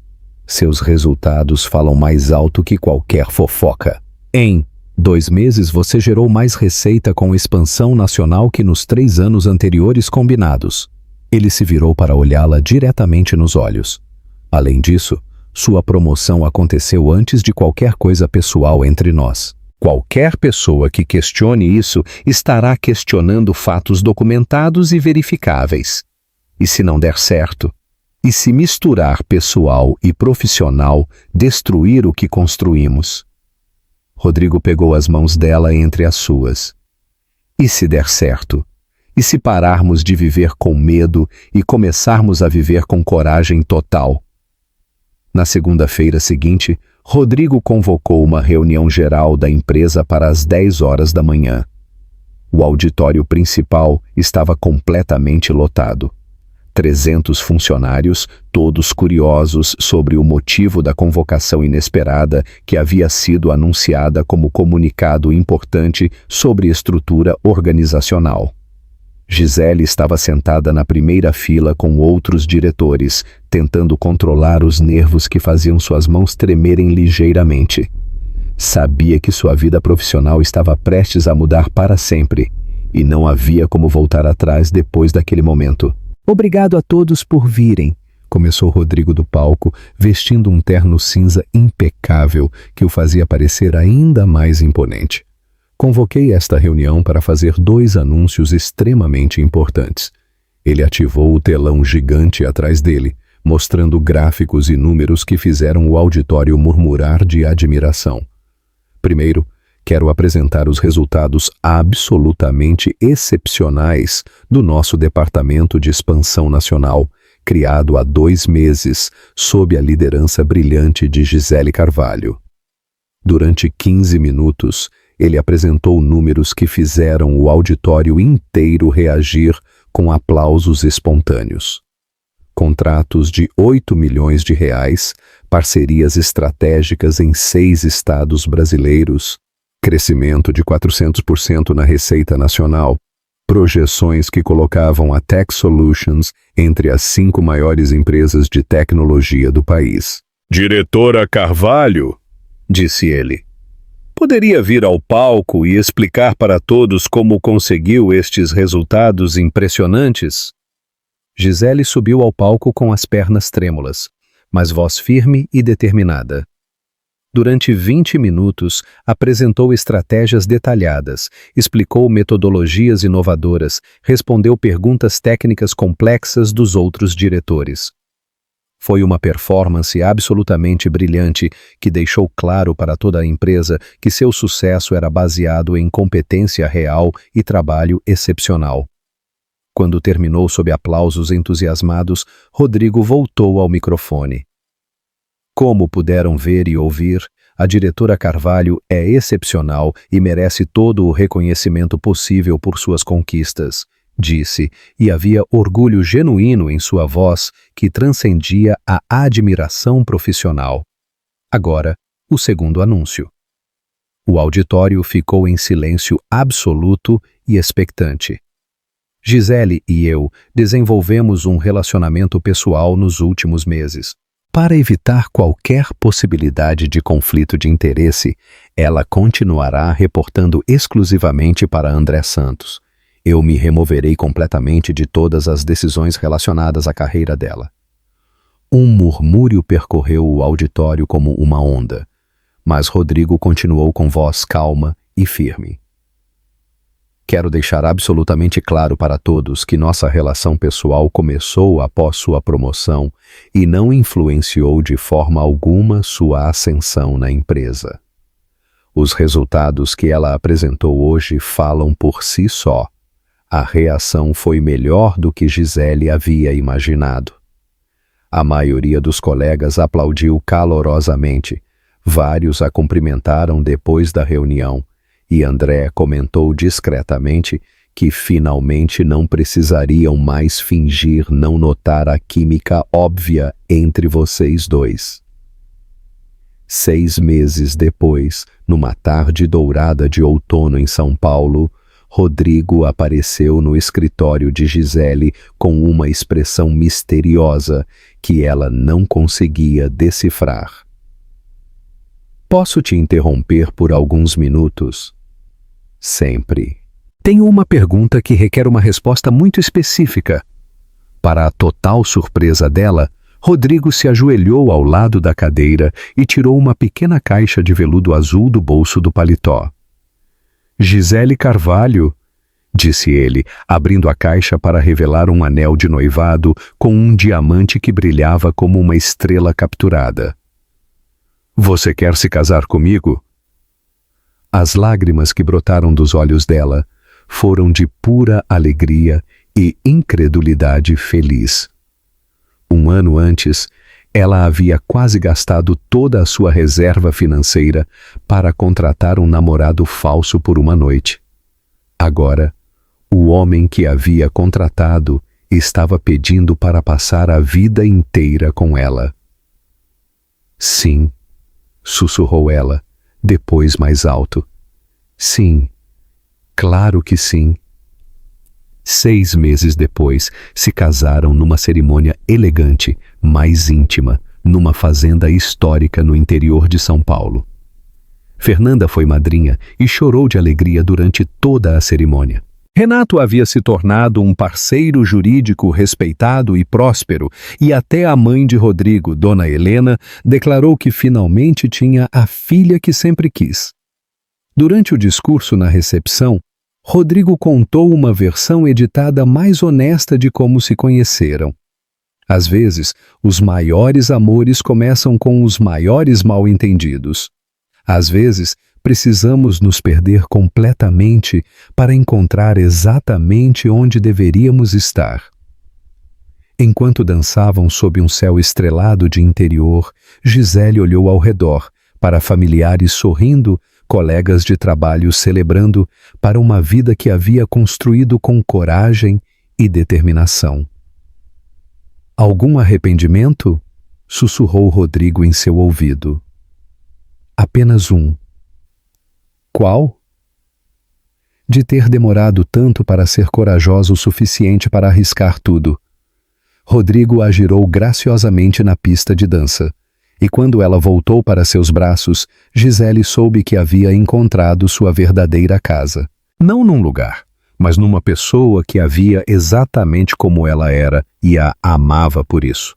seus resultados falam mais alto que qualquer fofoca. Em 2 meses você gerou mais receita com expansão nacional que nos 3 anos anteriores combinados. Ele se virou para olhá-la diretamente nos olhos. Além disso, sua promoção aconteceu antes de qualquer coisa pessoal entre nós. Qualquer pessoa que questione isso estará questionando fatos documentados e verificáveis. E se não der certo? E se misturar pessoal e profissional, destruir o que construímos? Rodrigo pegou as mãos dela entre as suas. E se der certo? E se pararmos de viver com medo e começarmos a viver com coragem total? Na segunda-feira seguinte, Rodrigo convocou uma reunião geral da empresa para as 10 horas da manhã. O auditório principal estava completamente lotado. 300 funcionários, todos curiosos sobre o motivo da convocação inesperada que havia sido anunciada como comunicado importante sobre estrutura organizacional. Gisele estava sentada na primeira fila com outros diretores, tentando controlar os nervos que faziam suas mãos tremerem ligeiramente. Sabia que sua vida profissional estava prestes a mudar para sempre, e não havia como voltar atrás depois daquele momento. Obrigado a todos por virem, começou Rodrigo do palco, vestindo um terno cinza impecável que o fazia parecer ainda mais imponente. Convoquei esta reunião para fazer 2 anúncios extremamente importantes. Ele ativou o telão gigante atrás dele, mostrando gráficos e números que fizeram o auditório murmurar de admiração. Primeiro, quero apresentar os resultados absolutamente excepcionais do nosso Departamento de Expansão Nacional, criado há 2 meses, sob a liderança brilhante de Gisele Carvalho. Durante 15 minutos, ele apresentou números que fizeram o auditório inteiro reagir com aplausos espontâneos. Contratos de R$8 milhões, parcerias estratégicas em 6 estados brasileiros, crescimento de 400% na receita nacional, projeções que colocavam a Tech Solutions entre as 5 maiores empresas de tecnologia do país. Diretora Carvalho, disse ele, poderia vir ao palco e explicar para todos como conseguiu estes resultados impressionantes? Gisele subiu ao palco com as pernas trêmulas, mas voz firme e determinada. Durante 20 minutos, apresentou estratégias detalhadas, explicou metodologias inovadoras, respondeu perguntas técnicas complexas dos outros diretores. Foi uma performance absolutamente brilhante que deixou claro para toda a empresa que seu sucesso era baseado em competência real e trabalho excepcional. Quando terminou sob aplausos entusiasmados, Rodrigo voltou ao microfone. Como puderam ver e ouvir, a diretora Carvalho é excepcional e merece todo o reconhecimento possível por suas conquistas, disse, e havia orgulho genuíno em sua voz que transcendia a admiração profissional. Agora, o segundo anúncio. O auditório ficou em silêncio absoluto e expectante. Gisele e eu desenvolvemos um relacionamento pessoal nos últimos meses. Para evitar qualquer possibilidade de conflito de interesse, ela continuará reportando exclusivamente para André Santos. Eu me removerei completamente de todas as decisões relacionadas à carreira dela. Um murmúrio percorreu o auditório como uma onda, mas Rodrigo continuou com voz calma e firme. Quero deixar absolutamente claro para todos que nossa relação pessoal começou após sua promoção e não influenciou de forma alguma sua ascensão na empresa. Os resultados que ela apresentou hoje falam por si só. A reação foi melhor do que Gisele havia imaginado. A maioria dos colegas aplaudiu calorosamente. Vários a cumprimentaram depois da reunião. E André comentou discretamente que finalmente não precisariam mais fingir não notar a química óbvia entre vocês dois. 6 meses depois, numa tarde dourada de outono em São Paulo, Rodrigo apareceu no escritório de Gisele com uma expressão misteriosa que ela não conseguia decifrar. Posso te interromper por alguns minutos? Sempre. Tenho uma pergunta que requer uma resposta muito específica. Para a total surpresa dela, Rodrigo se ajoelhou ao lado da cadeira e tirou uma pequena caixa de veludo azul do bolso do paletó. Gisele Carvalho, disse ele, abrindo a caixa para revelar um anel de noivado com um diamante que brilhava como uma estrela capturada. Você quer se casar comigo? As lágrimas que brotaram dos olhos dela foram de pura alegria e incredulidade feliz. 1 ano antes, ela havia quase gastado toda a sua reserva financeira para contratar um namorado falso por uma noite. Agora, o homem que havia contratado estava pedindo para passar a vida inteira com ela. Sim, sussurrou ela, depois mais alto. Sim, claro que sim. 6 meses depois, se casaram numa cerimônia elegante, mais íntima, numa fazenda histórica no interior de São Paulo. Fernanda foi madrinha e chorou de alegria durante toda a cerimônia. Renato havia se tornado um parceiro jurídico respeitado e próspero, e até a mãe de Rodrigo, Dona Helena, declarou que finalmente tinha a filha que sempre quis. Durante o discurso na recepção, Rodrigo contou uma versão editada mais honesta de como se conheceram. Às vezes, os maiores amores começam com os maiores mal-entendidos. Às vezes, precisamos nos perder completamente para encontrar exatamente onde deveríamos estar. Enquanto dançavam sob um céu estrelado de interior, Gisele olhou ao redor, para familiares sorrindo, colegas de trabalho celebrando, para uma vida que havia construído com coragem e determinação. Algum arrependimento? Sussurrou Rodrigo em seu ouvido. Apenas um. Qual? De ter demorado tanto para ser corajosa o suficiente para arriscar tudo. Rodrigo a girou graciosamente na pista de dança, e quando ela voltou para seus braços, Gisele soube que havia encontrado sua verdadeira casa. Não num lugar, mas numa pessoa que a via exatamente como ela era e a amava por isso.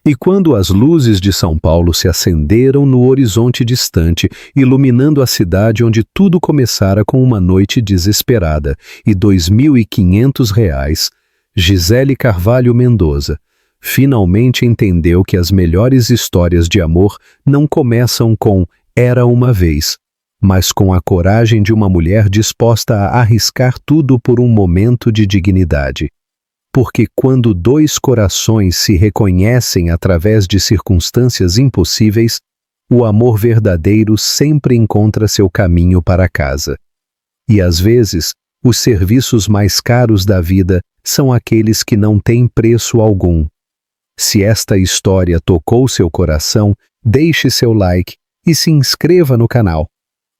E quando as luzes de São Paulo se acenderam no horizonte distante, iluminando a cidade onde tudo começara com uma noite desesperada e R$ 2.500, Gisele Carvalho Mendoza finalmente entendeu que as melhores histórias de amor não começam com "era uma vez", mas com a coragem de uma mulher disposta a arriscar tudo por um momento de dignidade. Porque quando 2 corações se reconhecem através de circunstâncias impossíveis, o amor verdadeiro sempre encontra seu caminho para casa. E às vezes, os serviços mais caros da vida são aqueles que não têm preço algum. Se esta história tocou seu coração, deixe seu like e se inscreva no canal.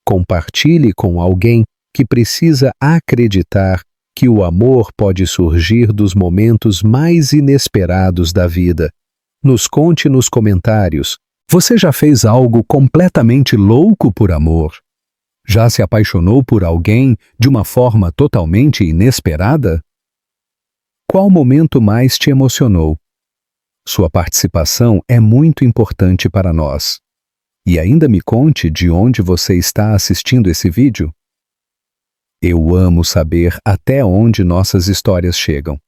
Compartilhe com alguém que precisa acreditar que o amor pode surgir dos momentos mais inesperados da vida. Nos conte nos comentários. Você já fez algo completamente louco por amor? Já se apaixonou por alguém de uma forma totalmente inesperada? Qual momento mais te emocionou? Sua participação é muito importante para nós. E ainda me conte de onde você está assistindo esse vídeo. Eu amo saber até onde nossas histórias chegam.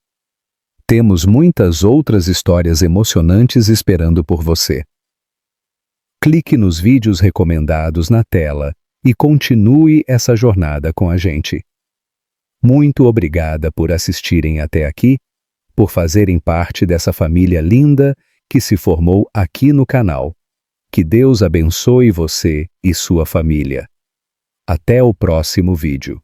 Temos muitas outras histórias emocionantes esperando por você. Clique nos vídeos recomendados na tela e continue essa jornada com a gente. Muito obrigada por assistirem até aqui, por fazerem parte dessa família linda que se formou aqui no canal. Que Deus abençoe você e sua família. Até o próximo vídeo.